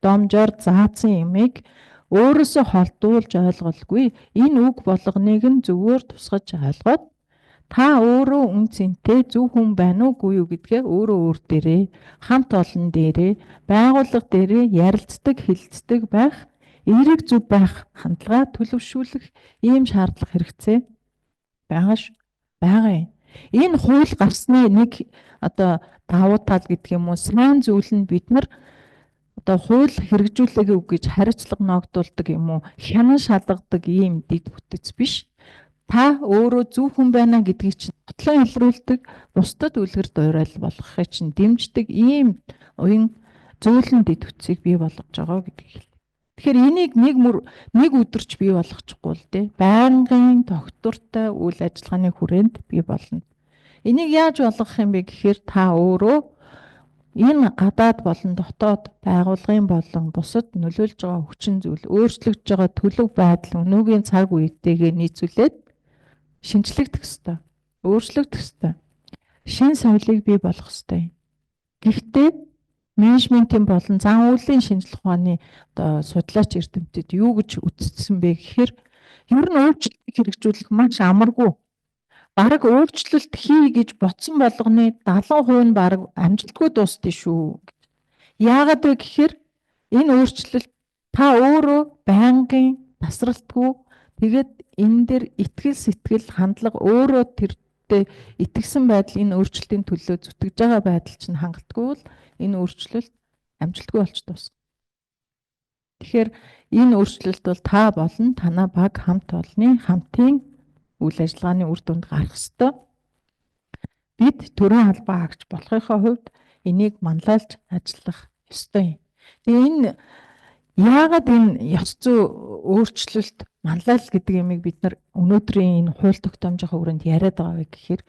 Speaker 2: домжоор заасан юмыг өөрөөсөө холдуулж ойлголгүй. Энэ үг болгоныг нь зөвөөр тусгаж ойлгоод та өөрөө үн цэнтэй зөв хүн байна уугүй юу гэдгээ өөрөө өөр дээрээ хамт олон дээрээ байгууллага дээрээ ярилцдаг хэлцдэг байх эерэг зөв байх хандлага төлөвшүүлэх ийм шаардлага хэрэгцээ байгаа юм. Энэ хууль гарсны нэг одоо давуу тал гэдэг юм уу сайн зүйл нь бид нар одоо хууль хэрэгжүүлээгүй гэж хариуцлага ногдуулдаг юм уу хянан шалгадаг ийм дэд бүтэц биш. Та өөрөө зөв хүн байна гэдгийг чинь бодлон илрүүлдэг бусдад үлгэр дуурай болгохыг чинь дэмждэг ийм уян зөөлөн дэд бүтцийг бий болгож байгаа гэдгийг хэлдэг. Тэгэхээр энийг нэг өдөрч бий болгочихгүй л дээ. Байнгын тогтвортой үйл ажиллагааны хүрээнд бий болно. Энийг яаж болгох юм бэ гэхээр та өөрөө Энэ гадаад болон дотоод байгууллагын болон бусад нөлөөлж байгаа хүчин зүйл өөрчлөгдөж байгаа төлөв байдал өнөөгийн цаг үетэйгээ нийцүүлээд шинжлэгдэх ёстой. Өөрчлөгдөх ёстой. Шинэ соёлыг бий болгох ёстой. Гэхдээ менежментийн болон зан үйлийн шинжилгээ ухааны одоо судлаач эрдэмтэд юу гэж үзсэн бэ гэхээр ер нь өөрчлөлтийг хэрэгжүүлэх маш амаргүй. Бараг өөрчлөлт хий гэж ботсон болгоны 70% нь бараг амжилтгүй дуустсан шүү. Яагаад вэ гэхээр энэ өөрчлөлт та өөрөө байнгын тасралтгүй тэгээд энэ дээр итгэл сэтгэл хандлага өөрөө тэртээ итгэсэн байдал энэ өөрчлөлтийн төлөө зүтгэж байгаа байдал чинь хангалтгүй бол энэ өөрчлөлт амжилтгүй болж дуусна. Тэгэхээр энэ өөрчлөлт бол та болон танаа баг хамт олонны хамтын үйл ажиллагааны үр дүнд гарах ёстой. Бид төрийн албан хаагч болохынхоо хувьд энийг манлайлж ажиллах ёстой. Тэгээ энэ яагаад энэ ёс зүй өөрчлөлт манлайл гэдэг юмыг бид нар өнөөдрийн энэ хууль тогтоомжийнхаа өрөөнд яриад байгаа вэ гэхээр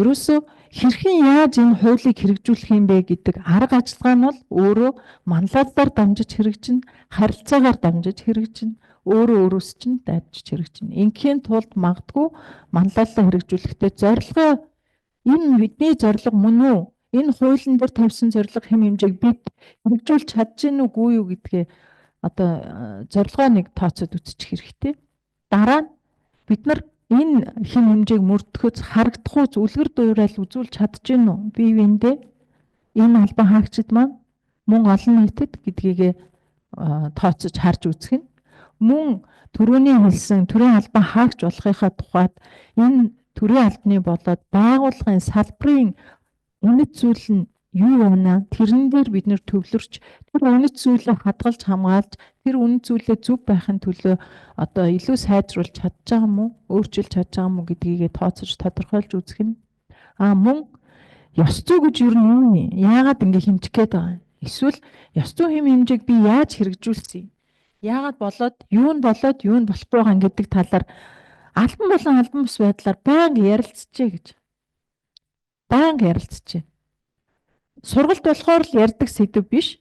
Speaker 2: ерөөсөө хэрхэн яаж энэ хуулийг хэрэгжүүлэх юм бэ гэдэг арга ажиллагаа нь бол өөрөө манлайлалаар дамжиж хэрэгжинэ, харилцаагаар дамжиж хэрэгжинэ, өөрөө өөрөөс чинь дайдж хэрэгжинэ. Инхийн тулд магадгүй манлайлалаа хэрэгжүүлэхдээ зорилгоо энэ бидний зорилго мөн үү? Энэ хуулийн дээр тавьсан зорилго хэм хэмжээг бид хэрэгжүүлж чадж гин үгүй юу гэдгээ одоо зорилгоо нэг тооцоод үзчих хэрэгтэй. Дараа нь бид нар энэ хэм хэмжээг мөрдөхөд харагдахгүй үлгэр дуурайл үзүүлж чадж гин үү? Бие биендээ энэ албан хаагчид маань мөн олон нийтэд гэдгийг тооцож харж үзэх нь мөн төрөний хэлсэн төрийн албан хаагч болохынхаа тухайд энэ төрийн албаны болоод байгууллагын салбарын үнэт зүйл нь юу байна? Тэрэн дээр бид нэр төвлөрч тэр үнэт зүйлээ хадгалж хамгаалж тэр үнэт зүйлээ зөв байхын төлөө одоо илүү сайжруулж чадж байгаа мó өөрчилж чадж байгаа мó гэдгийг тооцож тодорхойлж үзэх нь мөн ёс зүй гэж юу юм? Яагаад ингэ хэмжих гээд байгаа юм? Эсвэл ёс зүй хэм хэмжээг би яаж хэрэгжүүлсэн юм? Яагаад болоод юу нь болохгүй байгаа гэдэг талаар албан болон албан бус байдлаар байнга ярилцжээ гэж. Байнга ярилцжээ. Сургалт болохоор л ярьдаг сэдв биш.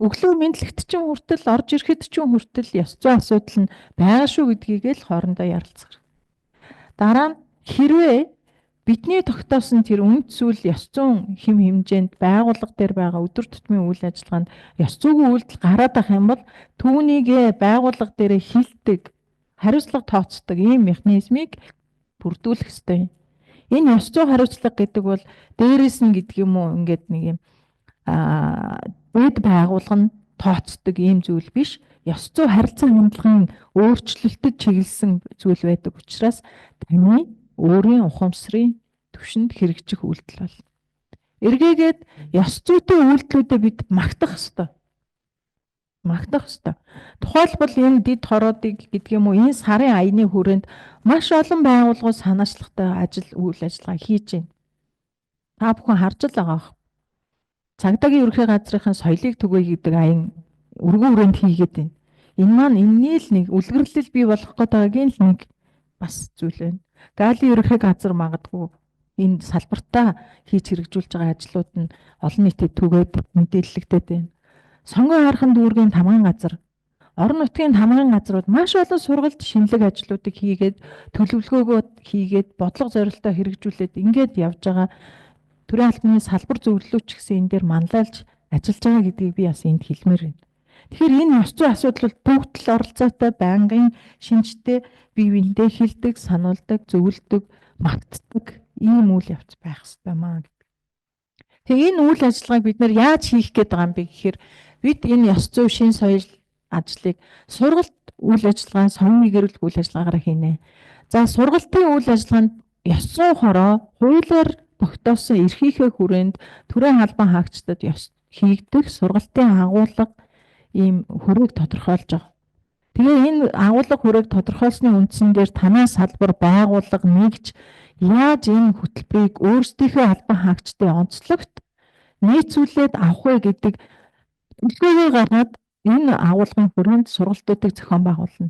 Speaker 2: Өглөө мэдлэгт чинь хүртэл орж ирэхэд чинь хүртэл ёс зүй асуудал нь байгаа шүү гэдгийг л хоорондоо ярилцах. Дараа нь хэрвээ бидний тогтоосон тэр үнэт зүйл ёс зүйн хэм хэмжээнд байгууллага дээр байгаа өдөр тутмын үйл ажиллагаанд ёс зүйн үйлдэл гараад ах юм бол түүнийг байгууллага дээр хилдэг, хариуцлага тооцдог ийм механизмыг бүрдүүлэх ёстой. Энэ ёс зүйн хариуцлага гэдэг бол дээрээс нь гэдэг юм уу ингээд нэг юм дэд байгууллага нь тооцдог ийм зүйл биш. Ёс зүйн харилцаа хандлагын өөрчлөлтөд чиглэсэн зүйл байдаг учраас таны өөрийн ухамсарын түвшинд хэрэгжих үйлдэл бол. Эргээгээд ёс зүйтэй үйлдэлүүдэд бид магтах ёстой. Магтах ёстой. Тухайлбал энэ дид хороодыг гэдэг юм уу энэ сарын аяны хүрээнд маш олон байгууллагууд санаачлагтай үйл ажиллагаа хийж байна. Та бүхэн харж л байгаа. Цагдаагийн ерөнхий газрын соёлыг түгээе гэдэг аян өргөн хүрээнд хийгээд байна. Энэ маань энэний л нэг үлгэрлэл бий болох гэдгийн л нэг бас зүйл байна. Галийн ерөнхий газар магадгүй энэ салбартаа хийж хэрэгжүүлж байгаа ажлууд нь олон нийтэд түгээд мэдээлэлтэй байна. Сонгон харахын дүүргийн тамгын газар, орон нутгийн тамгын газрууд маш олон сургалт шинэлэг ажлуудыг хийгээд төлөвлөгөөгөө хийгээд бодлого зорилтоо хэрэгжүүлээд ингээд явж байгаа төрийн албаны салбар зөвлөлөөч гэсэн энэ дээр манлайлж ажиллаж байгаа гэдгийг би бас энд хэлмээр байна. Тэгэхээр энэ ёс зүйн асуудал бол бүгд л оролцоотой байнгын шинжтэй бие биендээ хилдэг, сануулдаг, зөвлөдөг, магтдаг ийм үйл явц байх ёстой маа. Тэгээ энэ үйл ажиллагааг бид нэр яаж хийх гээд байгаа юм бэ гэхээр бид энэ ёс зүй шин соёл ажлыг сургалт үйл ажиллагаа, сонгон гэрэл үйл ажиллагаагаар хийнэ. За сургалтын үйл ажиллагаанд ёс зүйн хороо хуулиар тогтоосон эрхийнхээ хүрээнд төрийн албан хаагчдад ёс хийгдэх сургалтын агуулга ийм хүрээг тодорхойлж байгаа. Тэгээ энэ агуулга хүрээг тодорхойлсны үндсэн дээр танай салбар байгууллага нэгж яаж энэ хөтөлбөрийг өөрсдийнхөө албан хаагчдын онцлогт нийцүүлээд авах вэ гэдэг төлөвлөгөө гаргаад энэ агуулгын хүрээнд сургалтуудыг зохион байгуулна.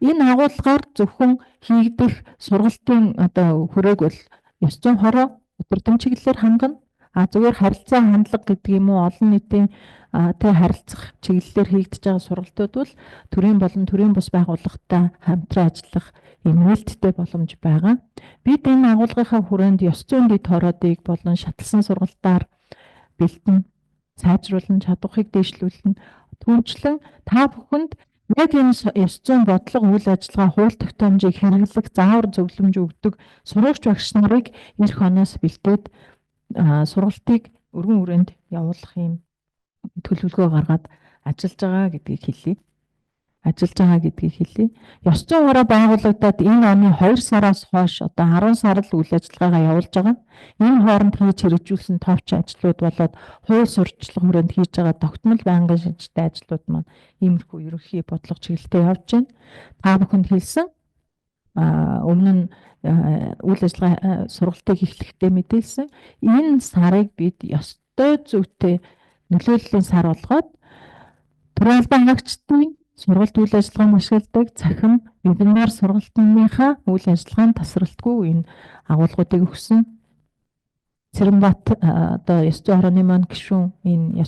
Speaker 2: Энэ агуулгаар зөвхөн хийгдэх сургалтын одоо хүрээг бол ёс зүйн хороо удирдам чиглэлээр хангана. Зүгээр харилцаа хандлага гэдэг юм уу, олон нийтийн тэ харилцах чиглэлээр хийгдэж байгаа сургалтууд бол төрийн болон төрийн бус байгууллагатай хамтран ажиллах ийм нээлттэй боломж байгаа. Бид энэ агуулгынхаа хүрээнд ёс зүйн дэд хороодыг болон шатлсан сургалтаар бэлтэн, сайжруулан, чадварыг дэвшлүүлэн, түнчлэн та бүхэнд яг энэ ёс зүйн бодлого, үйл ажиллагаа, хууль тогтоомжийг хэрэглэх заавар зөвлөмж өгдөг сурагч багш нарыг эх оноос бэлдээд сургалтыг өргөн хүрээнд явуулах юм төлөвлөгөө гаргаад ажиллаж байгаа гэдгийг хэлье. Ёс зүйн хороо байгуулагдаад энэ оны 2 сараас хойш одоо 10 сар л үйл ажиллагаагаа явуулж байгаа. Энэ хооронд хийж хэрэгжүүлсэн товч ажлууд болоод хууль сурчлага хүрээнд хийж байгаа тогтмол байнгын шинжтэй ажлууд маань иймэрхүү ерөнхий бодлого чиглэлтэй явж байна. Та бүхэнд хэлсэн өмнө нь үйл ажиллагаа сургалтыг эхлэхдээ мэдээлсэн. Энэ сарыг бид ёстой зүйтэй нөлөөллийн сар болгоод төрийн албан хаагчдын сургалт үйл ажиллагаанд ашигладаг цахим вебинар сургалтынхаа үйл ажиллагаанд тасралтгүй энэ агуулгуудыг өгсөн. Цэрэнбат одоо ёс зүйн хорооны маань гишүүн энэ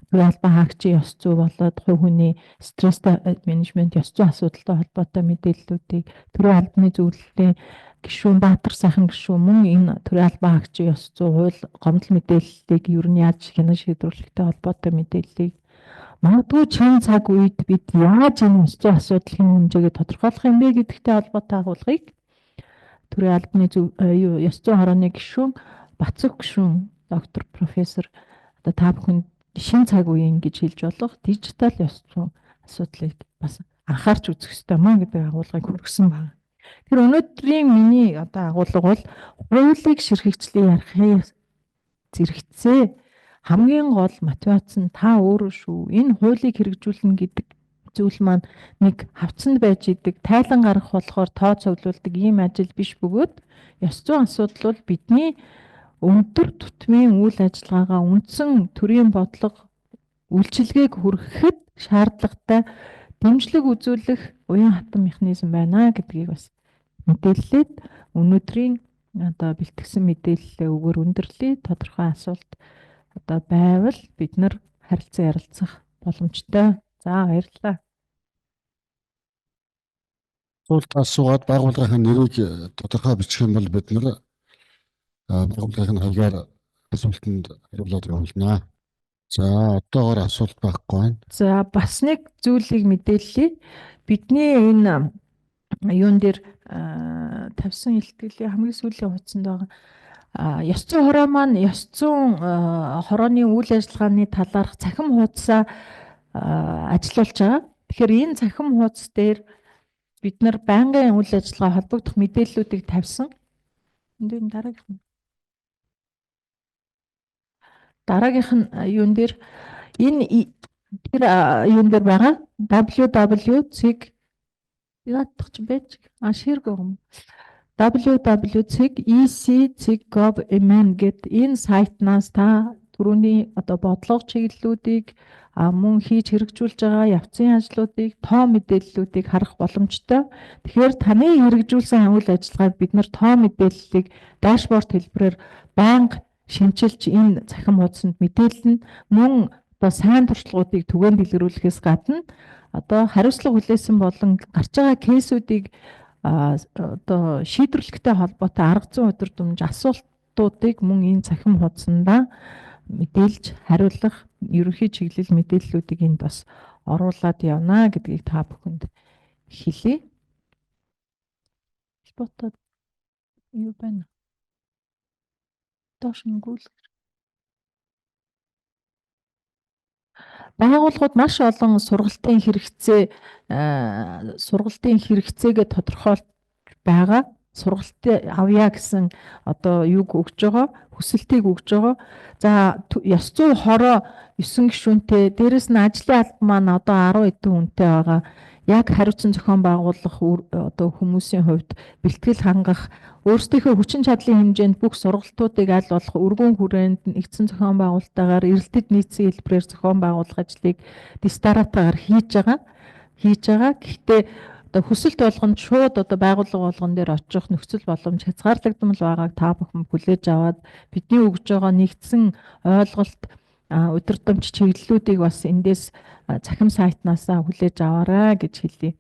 Speaker 2: төрийн албан хаагчийн ёс зүй болоод хувь хүний стресс менежмент ёс зүйн асуудалтай холбоотой мэдээллүүдийг төрийн албаны зөвлөлийн гишүүн Баатар сайхан гишүүн мөн энэ төрийн албан хаагчийн ёс зүй хууль гомдол мэдээллийг ер нь яаж хянан шийдвэрлэхтэй холбоотой мэдээллийг магадгүй чин цаг үед бид яаж энэ ёс зүйн асуудлын хэмжээгээ тодорхойлох юм бэ гэдэгтэй холбоотой агуулгыг төрийн албаны ёс зүйн хорооны гишүүн Бацүх гишүүн доктор профессор одоо та бүхэнд шин цаг үеийн гэж хэлж болох дижитал ёс зүйн асуудлыг бас анхаарч үзэх ёстой маа гэдэг агуулгыг хүргэсэн байна. Тэр өнөөдрийн миний одоо агуулга бол хуулийг ширхэгжлийн ярахын зэрэгцээ хамгийн гол мотивац нь та өөрөө шүү. Энэ хуулийг хэрэгжүүлнэ гэдэг зүйл маань нэг хавцанд байж идэг, тайлан гарах болохоор тоо цуглуулдаг ийм ажил биш бөгөөд ёс зүйн асуудал бол бидний өндөр тутмын үйл ажиллагаагаа үндсэн төрийн бодлого үйлчилгээг хүргэхэд шаардлагатай дэмжлэг үзүүлэх уян хатан механизм байна гэдгийг бас мэдээллээд өнөөдрийн одоо бэлтгэсэн мэдээллээ өгөр өндөрлөе. Тодорхой асуулт одоо байвал бид нар харилцан ярилцах боломжтой. За баярлалаа.
Speaker 1: Суулт асуугаад байгууллагын нэрийг тодорхой бичих юм бол бид нар байгууллагын хаягаар асуултанд хариулаад явуулнаа. За одоогоор асуулт байхгүй байна.
Speaker 2: За бас нэг зүйлийг мэдээллээ. Бидний энэ юун дээр тавьсан илтгэлийн хамгийн сүүлийн хуудсанд байгаа ёс зүйн хороо маань ёс зүйн хорооны үйл ажиллагааны талаарх цахим хуудасаа ажиллуулж байгаа. Тэгэхээр энэ цахим хуудас дээр бид нар байнгын үйл ажиллагаа холбогдох мэдээллүүдийг тавьсан. Энд дараагийнх нь юун дээр энэ тэр юун дээр байгаа www.cig яатах ч байж аширгүй юм. www.ec.gov.mn гэд энэ сайтнаас та түрүүний одоо бодлого чиглэлүүдийг мөн хийж хэрэгжүүлж байгаа явцын ажлуудыг тоо мэдээллүүдийг харах боломжтой. Тэгэхээр таны хэрэгжүүлсэн үйл ажиллагааг бид нар тоо мэдээллийг дашборд хэлбэрээр байнга шинжилж энэ цахим хуудсанд мэдээлнэ. Мөн одоо сайн туршлагуудыг түгээн дэлгэрүүлэхээс гадна одоо хариуцлага хүлээсэн болон гарч байгаа кейсүүдийг одоо шийдвэрлэхтэй холбоотой арга зүйн удирдамж асуултуудыг мөн энэ цахим хуудсанда мэдээлж хариулах ерөнхий чиглэл мэдээллүүдийг энд бас оруулаад явна гэдгийг та бүхэнд хэлье. Холбоотой юу байна? Доош нь гүйл. Байгууллагууд маш олон сургалтын хэрэгцээгээ тодорхойлж байгаа. Сургалт авъя гэсэн одоо юг өгж байгаа, хүсэлтийг өгж байгаа. За ёс зүйн хороо 9 гишүүнтэй, дээрэс нь ажлын алба маань одоо 10 хэдэн хүнтэй байгаа. Яг хариуцсан зохион байгуулах одоо хүмүүсийн хувьд бэлтгэл хангах, өөрсдийнхөө хүчин чадлын хэмжээнд бүх сургалтуудыг аль болох өргөн хүрээнд нэгдсэн зохион байгуулалтаагаар эрэлтэд нийцсэн хэлбэрээр зохион байгуулах ажлыг дистаратаагаар хийж байгаа. Гэхдээ одоо хүсэлт болгонд шууд одоо байгууллага болгон дээр очих нөхцөл боломж хязгаарлагдмал байгааг та бүхэн хүлээж аваад бидний өгж байгаа нэгдсэн ойлголт удирдамж чиглэлүүдийг бас эндээс цахим сайтнаасаа хүлээж аваарай гэж хэлье.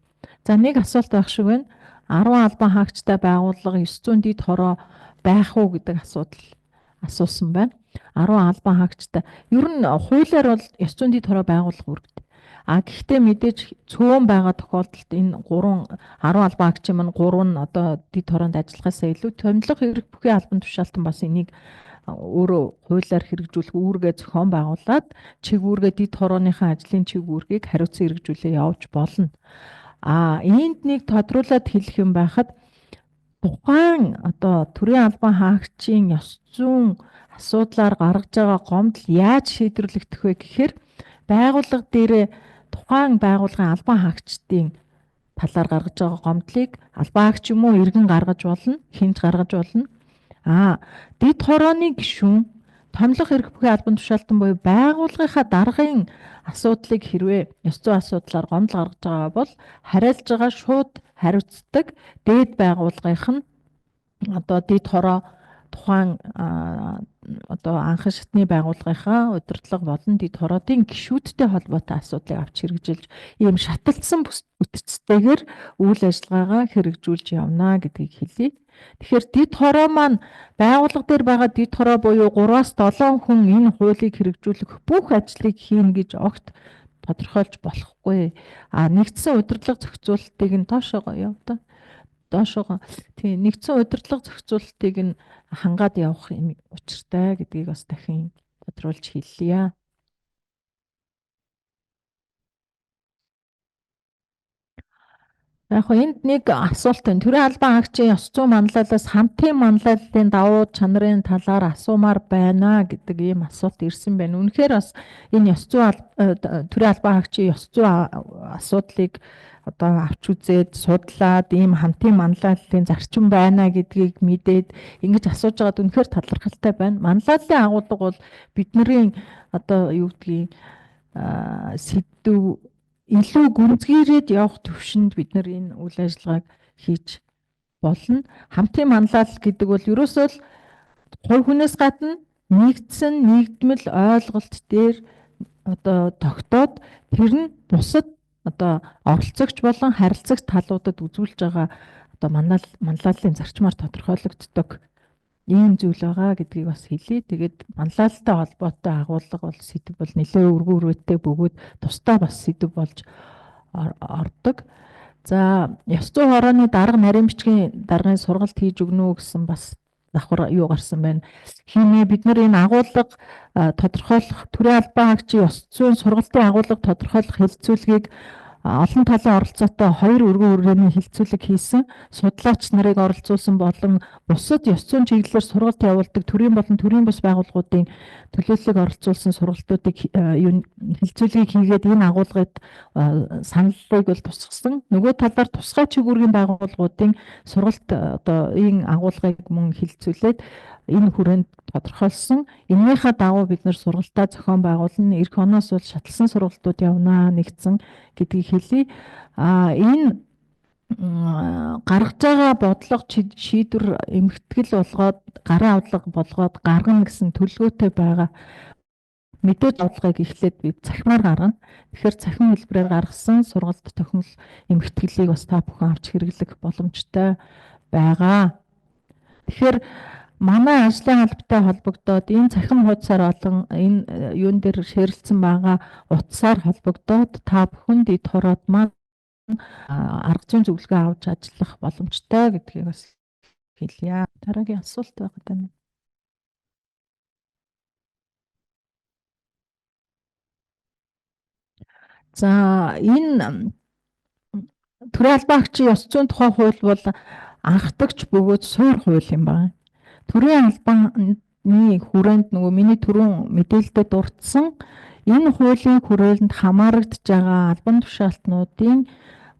Speaker 2: За нэг асуулт байх шиг байна. 10 албан хаагчтай байгууллага 900 дид хороо байх уу гэдэг асуудал асуусан байна. 10 албан хаагчтай. Ер нь хуулиар бол 900 дид хороо байгууллага үүрэгтэй. Гэхдээ мэдээж цөөн байгаа тохиолдолд энэ 10 албан хаагчийн маань 3 нь одоо дид хороонд ажиллахаасаа илүү томилох хэрэг бүхий албан тушаалтан бас энийг өөрөө хуулиар хэрэгжүүлэх үүргээ зохион байгуулад чиг үүргээ дид хорооныхаа ажлын чиг үүргийг хариуцсан хэрэгжүүлээ явж болно. Энд нэг тодруулаад хэлэх юм байхад тухайн одоо төрийн албан хаагчийн ёс зүйн асуудлаар гаргаж байгаа гомдол яаж шийдвэрлэгдэх вэ гэхээр байгууллага дээрээ тухайн байгууллагын албан хаагчдын талаар гаргаж байгаа гомдлыг албан хаагч юм уу иргэн гаргаж болно, хинж гаргаж болно. Дид хорооны гишүүн томилох эрх бүхий албан тушаалтан буюу байгууллагынхаа даргын асуудлыг хэрвээ ёс зүйн асуудлаар гомдол гаргаж байгаа бол хариалж байгаа шууд хариуцдаг дээд байгууллагынх нь одоо дид хороо тухайн одоо анхан шатны байгууллагынхаа удирдлага болон дид хороодын гишүүдтэй холбоотой асуудлыг авч хэрэгжилж ийм шаталцсан бүтцтэйгээр үйл ажиллагаагаа хэрэгжүүлж явна гэдгийг хэлье. Тэгэхээр дид хороо маань байгууллага дээр байгаа дид хороо буюу 3-аас 7 хүн энэ хуулийг хэрэгжүүлэх бүх ажлыг хийнэ гэж огт тодорхойлж болохгүй. Нэгдсэн удирдлага зохицуулалтыг нь доошоо явуулдаг. Тийм нэгдсэн удирдлага зохицуулалтыг нь хангаад явах юм учиртай гэдгийг бас дахин тодруулж хэллье. Яг энд нэг асуулт байна. Төрийн албан хаагчийн ёс зүйн манлайлалаас хамтын манлайллын давуу чанарын талаар асуумаар байна гэдэг ийм асуулт ирсэн байна. Үнэхээр бас энэ ёс зүйн төрийн албан хаагчийн ёс зүйн асуудлыг одоо авч үзээд судлаад ийм хамтын манлайллын зарчим байна гэдгийг мэдээд ингэж асууж байгаад үнэхээр талархалтай байна. Манлайллын агуулга бол бидний одоо юу гэдгийг сэдв илүү гүнзгийрээд явах төвшөнд бид нар энэ үйл ажиллагааг хийж болно. Хамтын манлайлал гэдэг бол ерөөсөө л хувь хүнээс гадна нэгдсэн нэгдмэл ойлголт дээр одоо тогтоод тэр нь бусад одоо оролцогч болон харилцагч талуудад үзүүлж байгаа одоо манлайллын зарчмаар тодорхойлогддог ийм зүйл байгаа гэдгийг бас хэлье. Тэгээд манлайлалтай холбоотой агуулга бол сэдв бол нэлээд өргөн үрээтэй бөгөөд тусдаа бас сэдв болж ордог. За ёс зүйн хорооны дарга нарийн бичгийн даргын сургалт хийж өгнө үү гэсэн бас давхар юу гарсан байна. Хийнэ бид нар энэ агуулга тодорхойлох төрийн албан хаагчийн ёс зүйн сургалтын агуулга тодорхойлох хэлэлцүүлгийг олон талын оролцоотой 2 өргөн үрээний хилцүүлэг хийсэн судлаач нарыг оролцуулсан болон бусад ёс зүйн чиглэлээр сургалт явуулдаг төрийн болон төрийн бус байгууллагуудын төлөөллөг оролцуулсан сургалтуудыг хилцүүлгийг хийгээд энэ агуулгад саналыг бол тусгасан. Нөгөө талаар тусгай чигүүргийн байгууллагуудын сургалт одоо энэ агуулгыг мөн хилцүүлээд энэ хүрээнд тодорхойлсон. Энийхээ дагуу бид нэр сургалтаа зохион байгуулна. Эх оноос бол шатлсан сургалтууд явнаа нэгдсэн гэдгийг хэлье. Энэ гаргаж байгаа бодлого шийдвэр эмхтгэл болгоод гарын авдлага болгоод гаргана гэсэн төлөвлөгөөтэй байгаа мэдээж бодлогыг эхлээд би цахимаар гаргана. Тэгэхээр цахим хэлбэрээр гаргасан сургалт тохиомл эмхтгэлийг бас та бүхэн авч хэрэглэх боломжтой байгаа. Тэгэхээр манай ажлын албатай холбогдоод энэ цахим хуудасаар болон энэ юун дээр шеэрлсэн байгаа утсаар холбогдоод та бүхэн дид хороод маань арга зүйн зөвлөгөө авч ажиллах боломжтой гэдгийг бас хэлье. Дараагийн асуулт байгаа даа. За энэ төрийн албан хаагчийн ёс зүйн тухай хууль бол анхдагч бөгөөд суур хууль юм байна. Төрийн албаны хүрээнд нөгөө миний түрүүн мэдээлэлд дурдсан энэ хуулийн хүрээлэнд хамаарагдж байгаа албан тушаалтнуудын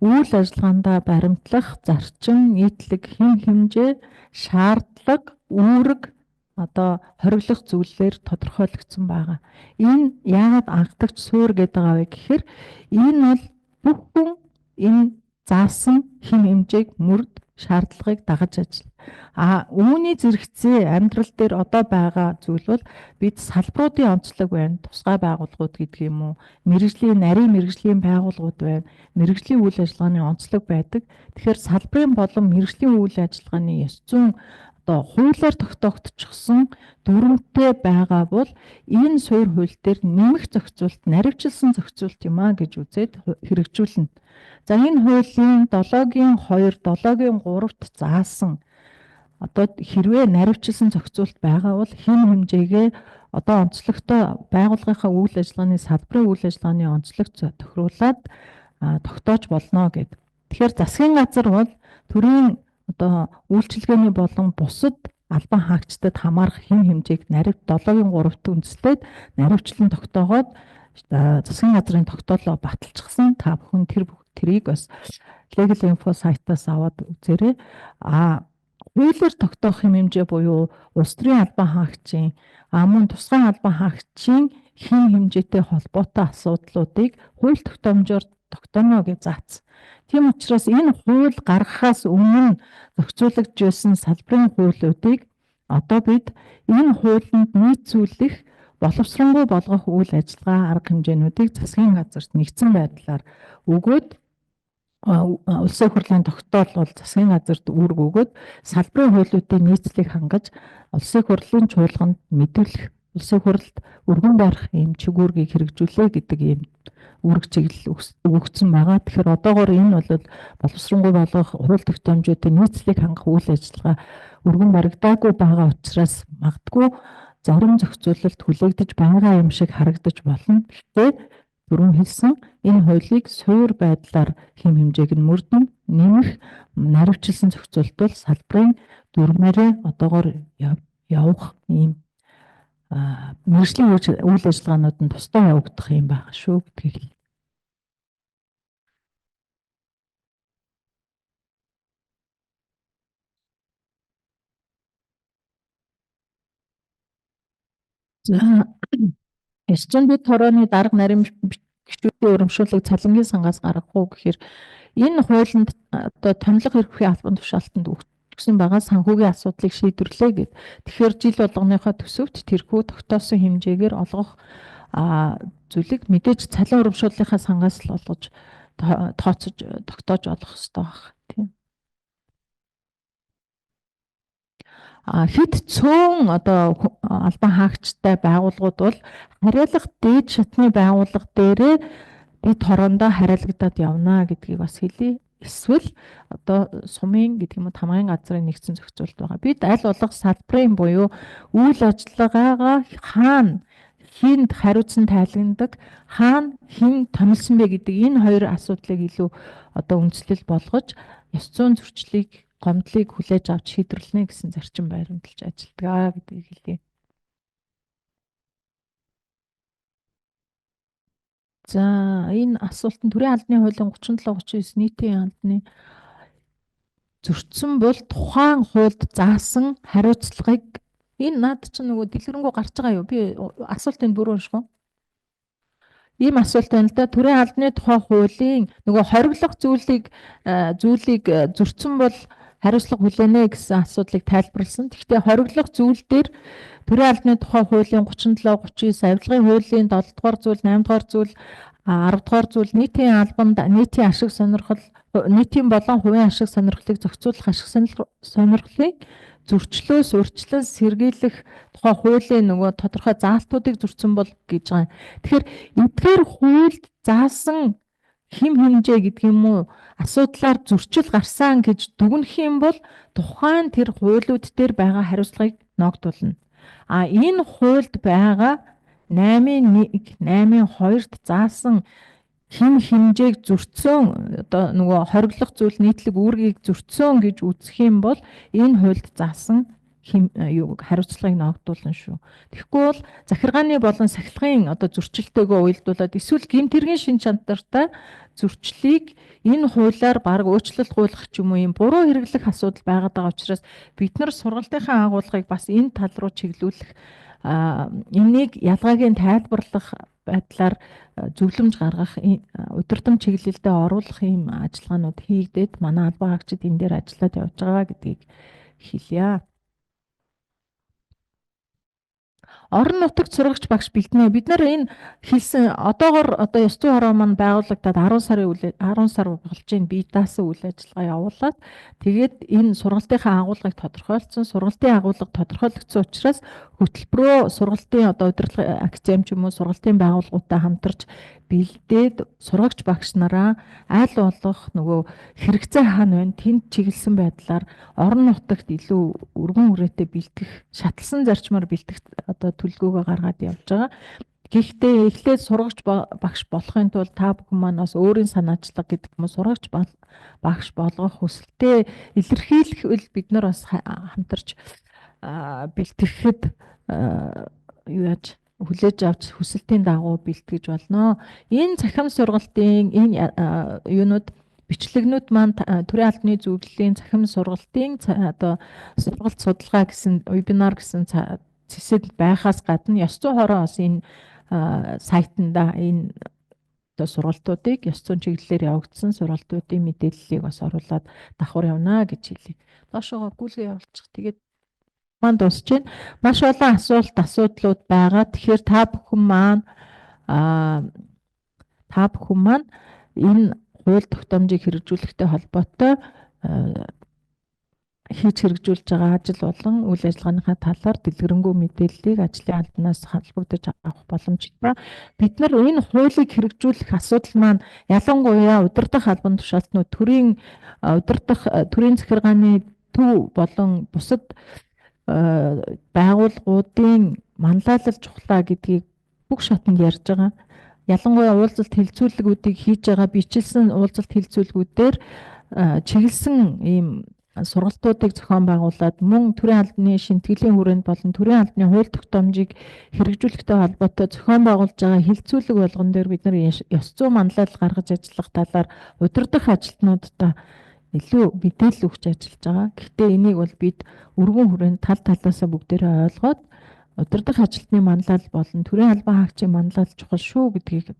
Speaker 2: үйл ажиллагаандаа баримтлах зарчим, нийтлэг хэм хэмжээ, шаардлага, үүрэг одоо хориглох зүйлээр тодорхойлогдсон байгаа. Энэ яагаад анхдагч суур гэдэг байгаа вэ гэхээр энэ бол бүх хүн энэ заасан хэм хэмжээг мөрд шаардлагыг дагаж ажил. Үүний зэрэгцээ амьдрал дээр одоо байгаа зүйл бол бид салбаруудын онцлог байна. Тусгай байгууллагууд гэдэг юм уу? Нарийн мэрэгжлийн байгууллагууд байна. Мэргэжлийн үйл ажиллагааны онцлог байдаг. Тэгэхээр салбарын болон мэргэжлийн үйл ажиллагааны ёс зүйн одоо хуулиар тогтоогдчихсон дүрмтэй байгаа бол энэ суурь хууль дээр нэмэх зохицуулт, наривчилсан зохицуулт юм а гэж үзээд хэрэгжүүлнэ. За энэ хуулийн 7-гийн 2, 7-гийн 3-т заасан одоо хэрвээ наривчилсан зохицуулт байгаа бол хэм хэмжээгээ одоо онцлогтой байгууллагынхаа үйл ажиллагааны салбарын үйл ажиллагааны онцлог тохируулаад тогтоож болно гэд. Тэгэхээр засгийн газар бол төрийн одоо үйлчилгээний болон бусад албан хаагчдад хамаарах хэм хэмжээг 7-гийн 3-т үндэслээд наривчлан тогтоогоод засгийн газрын тогтоолоо баталчихсан. Та бүхэн тэрийг бас Legal Info сайтаас аваад үзээрэй. Хуулиар тогтоох хэм хэмжээ буюу улс төрийн албан хаагчийн мөн тусгай албан хаагчийн хэм хэмжээтэй холбоотой асуудлуудыг хууль тогтоомжоор тогтооно гэж заасан. Тийм учраас энэ хууль гаргахаас өмнө зохицуулагдж байсан салбарын хуулиудыг одоо бид энэ хуулинд нийцүүлэх боловсронгүй болгох үйл ажиллагаа арга хэмжээнүүдийг засгийн газарт нэгдсэн байдлаар өгөөд улсын хурлын тогтоол бол засгийн газарт үүрэг өгөөд салбарын хуулиудын нийцлийг хангаж улсын хурлын чуулганд мэдүүлэх, улсын хурлд өргөн барих юм чигүүргийг хэрэгжүүлээ гэдэг ийм үүрэг чиглэл өгөгдсөн байгаа. Тэгэхээр одоогоор энэ бол боловсронгүй болгох хууль тогтоомжуудын нийцлийг хангах үйл ажиллагаа өргөн баригдаагүй байгаа учраас магадгүй зарим зохицуулалт хүлээгдэж байгаа юм шиг харагдаж болно. Гэхдээ түрүүн хэлсэн энэ хуулийг суурь байдлаар хэм хэмжээг нь мөрдөн нэмэх наривчилсан зохицуулт бол салбарын дүрмээрээ одоогоор явах ийм мэргэжлийн үйл ажиллагаанууд нь тусдаа явагдах юм байгаа шүү гэдгийг. За Эсчин бид хорооны дарга нарийн гишүүдийн урамшууллыг цалингийн сангаас гаргах уу гэхээр энэ хуулинд одоо томилго хэрэглэхийн албан тушаалтанд өгсөн байгаа санхүүгийн асуудлыг шийдвэрлэе гэд. Тэгэхээр жил болгоныхоо төсөвт тэрхүү тогтоосон хэмжээгээр олгох зүйлийг мэдээж цалин урамшууллынхаа сангаас л олгож тооцож тогтоож олох хэрэгтэй байна. Тийм. Хэд цөөн одоо албан хаагчтай байгууллагууд бол хариалах дээд шатны байгууллага дээрээ бид хороондоо хариалагдаад явна гэдгийг бас хэлье. Эсвэл одоо сумын гэдэг юм уу тамгын газрын нэгдсэн зохицуулт байгаа. Бид аль болох салбарын буюу үйл ажиллагаагаа хаана хинд хариуцсан тайлагнадаг, хаана хэн томилсон бэ гэдэг энэ хоёр асуудлыг илүү одоо үндэслэл болгож ёс зүйн зөрчлийг гомдлыг хүлээж авч шийдвэрлэнэ гэсэн зарчим байрамдалж ажилладаг гэдгийг хэлье. За энэ асуулт нь төрийн албаны хуулийн 37-39 нийтийн албаны зөрчсөн бол тухайн хуульд заасан хариуцлагыг энэ наад чинь нөгөө дэлгэрэнгүй гарч байгаа юу? Би асуултыг бүрэн унших уу? Ийм асуулт байна л да. Төрийн албаны тухай хуулийн нөгөө хориглох зүйлийг зөрчсөн бол хариуцлага хүлээнэ гэсэн асуудлыг тайлбарласан. Гэхдээ хориглох зүйл дээр төрийн албаны тухай хуулийн 37, 39, авилгын хуулийн 7 дугаар зүйл, 8 дугаар зүйл, 10 дугаар зүйл нийтийн албанд нийтийн ашиг сонирхол, нийтийн болон хувийн ашиг сонирхлыг зохицуулах ашиг сонирхлыг зөрчлөөс урьдчилан сэргийлэх тухай хуулийн нөгөө тодорхой заалтуудыг зөрчсөн бол гэж байгаа. Тэгэхээр эдгээр хуульд заасан хэм хэмжээ гэдэг юм уу асуудлаар зөрчил гарсан гэж дүгнэх юм бол тухайн тэр хуулиуд дээр байгаа хариуцлагыг ногдуулна. Энэ хуульд байгаа 8.1, 8.2-т заасан хэм хэмжээг зөрчсөн одоо нөгөө хориглох зүйл нийтлэг үүргийг зөрчсөн гэж үзэх юм бол энэ хуульд заасан хариуцлагыг ногдуулна шүү. Тэгэхгүй бол захиргааны болон сахилгын одоо зөрчилтэйгөө уялдуулаад эсвэл гэмт хэргийн шин чанартай зөрчлийг энэ хуулиар баг өөрчлөлт гуйлгах ч юм уу юм буруу хэрэглэх асуудал байгаад байгаа учраас бид нар сургалтынхаа агуулгыг бас энэ тал руу чиглүүлэх энийг ялгаагийн тайлбарлах байдлаар зөвлөмж гаргах, удирдам чиглэлдээ оруулах ийм ажиллагаанууд хийгдээд манай албан хаагчид энэ дээр ажиллаад явж байгаа гэдгийг хэлье. Орон нутагт сургагч багш бэлдэнэ. Бид нар энэ хэлсэн одоогор ёс зүйн хороо маань байгуулагдаад 10 сар болж байна. Би даасан үйл ажиллагаа явуулаад тэгээд энэ сургалтынхаа агуулгыг тодорхойлцсон. Сургалтын агуулга тодорхойлогдсон учраас хөтөлбөрөө сургалтын удирдлага академи ч юм уу сургалтын байгууллагуудтай хамтарч бэлдээд сургагч багш нараа аль болох нөгөө хэрэгцээ хаана байна тэнд чиглэсэн байдлаар орон нутагт илүү өргөн хүрээтэй бэлтгэх, шатлсан зарчмаар бэлтгэх төлөвлөгөөгөө гаргаад явж байгаа. Гэхдээ эхлээд сургагч багш болохын тулд та бүхэн маань бас өөрийн санаачлага гэдэг юм уу сургагч багш болгох хүсэлтэд илэрхийлэх бид нар бас хамтарч бэлтгэхэд юу яаж хүлээж авч хүсэлтийн дагуу бэлтгэж болно. Энэ цахим сургалтын энэ юунууд бичлэгнүүд маань төрийн албаны зөвлөлийн цахим сургалтын сургалт судалгаа гэсэн вебинар гэсэн зэсэл байхаас гадна ёс зүйн хороо бас энэ сайтанда энэ сургалтуудыг ёс зүйн чиглэлээр явагдсан сургалтуудын мэдээллийг бас оруулаад давхар явна гэж хэлье. Доошоо гүйлгээ явуулчих. Тэгээд маань дуусч байна. Маш олон асуудлууд байгаа. Тэгэхээр та бүхэн маань энэ хууль тогтоомжийг хэрэгжүүлэхтэй холбоотой хийж хэрэгжүүлж байгаа ажил болон үйл ажиллагааныхаа талаар дэлгэрэнгүй мэдээллийг ажлын албанаас холбогдож авах боломжтой. Бид нар энэ хуулийг хэрэгжүүлэх асуудал маань ялангуяа удирдах албан тушаалтнууд төрийн захиргааны төв болон бусад байгууллагуудын манлайлал чухлаа гэдгийг бүх шатнд ярьж байгаа. Ялангуяа уулзалт хэлцүүлгүүдийг хийж байгаа бичлсэн уулзалт хэлцүүлгүүдээр чиглэсэн ийм сургалтуудыг зохион байгуулад мөн төрийн албаны шинтгэлийн хүрээнд болон төрийн албаны хууль тогтоомжийг хэрэгжүүлэхтэй холбоотой зохион байгуулж байгаа хэлцүүлэг болгон дээр бид нар ёс зүйн манлайлал гаргаж ажиллах талаар удирдах ажилтнуудтай илүү мэдээлэл өгч ажиллаж байгаа. Гэхдээ энийг бол бид өргөн хүрээнд тал талаасаа бүгдээрээ ойлгоод удирдах ажилтны манлайлал болон төрийн албан хаагчийн манлайлал чухал шүү гэдгийг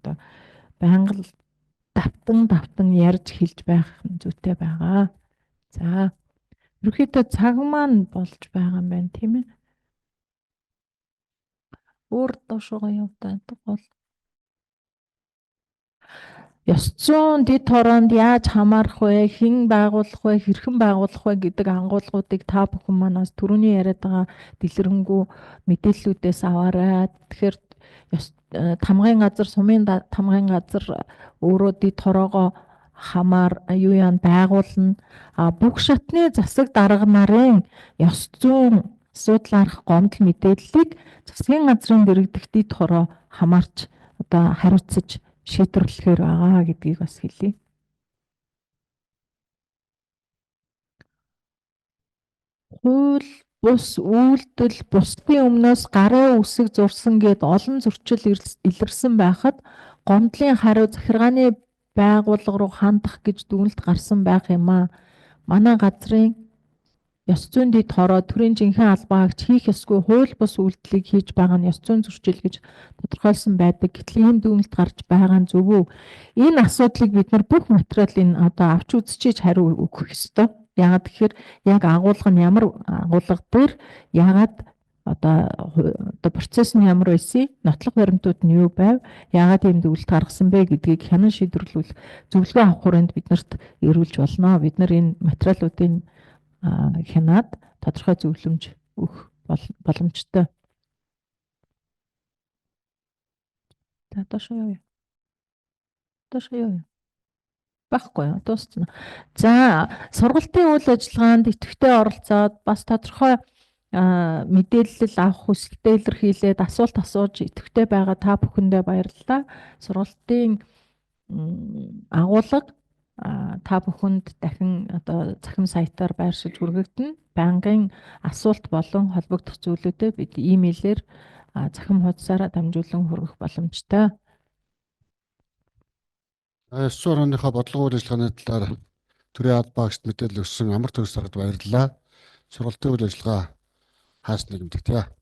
Speaker 2: байнга давтан ярьж хэлж байх зүйтэй байгаа. За ерөөхдөө цаг маань болж байгаа юм байна тийм ээ. Өөр доошоо явдаг бол ёс зүйн дэд хороонд яаж хамаарах вэ, хэн байгуулах вэ, хэрхэн байгуулах вэ гэдэг ангуулгуудыг та бүхэн маань бас түрүүний яриад байгаа дэлгэрэнгүй мэдээллүүдээс аваарай. Тэгэхээр тамгын газар, сумын тамгын газар өөрөө дэд хороогоо байгуулна. Бүх шатны засаг дарга нарын ёс зүйн асуудлаарх гомдол мэдээллийг засгийн газрын дэргэдэх дэд хороо хамаарч хариуцаж шийдвэрлэхээр байгаа гэдгийг бас хэлье. Хууль бус үйлдэл бусдын өмнөөс гарын үсэг зурсан гэд олон зөрчил илэрсэн байхад гомдлын хариу захиргааны байгууллага руу хандах гэж дүгнэлт гарсан байх юм аа. Манай газрын ёс зүйн дэд хороо төрийн жинхэнэ албан хаагч хийх ёсгүй хууль бус үйлдэлийг хийж байгаа нь ёс зүйн зөрчил гэж тодорхойлсон байдаг. Гэтэл ийм дүгнэлт гарч байгаа нь зөв үү? Энэ асуудлыг бид нар бүх материалын авч үзчихэж хариу өгөх ёстой. Яагаад тэгэхээр яг агуулга нь ямар агуулга дээр яагаад процесс нь ямар байсан, нотлох баримтууд нь юу байв, яагаад ийм дүгнэлт гаргасан бэ гэдгийг хянан шийдвэрлэх зөвлөгөө авах хүрээнд биднэрт эрүүлж болно. Бид нар энэ материалуудын хянаад тодорхой зөвлөмж өгөх боломжтой. За доошоо явъя. Баггүй дуусна. За сургалтын үйл ажиллагаанд идэвхтэй оролцоод бас тодорхой мэдээлэл авах хүсэлтээ илэрхийлээд асуулт асууж идэвхтэй байгаа та бүхэндээ баярлалаа. Сургалтын агуулга та бүхэнд дахин захим сайтаар байршиж хүргэгдэнэ. Байнгын асуулт болон холбогдох зүйлүүдэд бид имэйлээр захим хуудасаараа дамжуулан хүргэх боломжтой.
Speaker 1: Ёс зүйн хорооныхоо бодлого үйл ажиллагааны талаар төрийн албан хаагчид мэдээлэл өгсөн амар төгс сард баярлалаа. Сургалтын үйл ажиллагаа хаас нэгдэх тийм.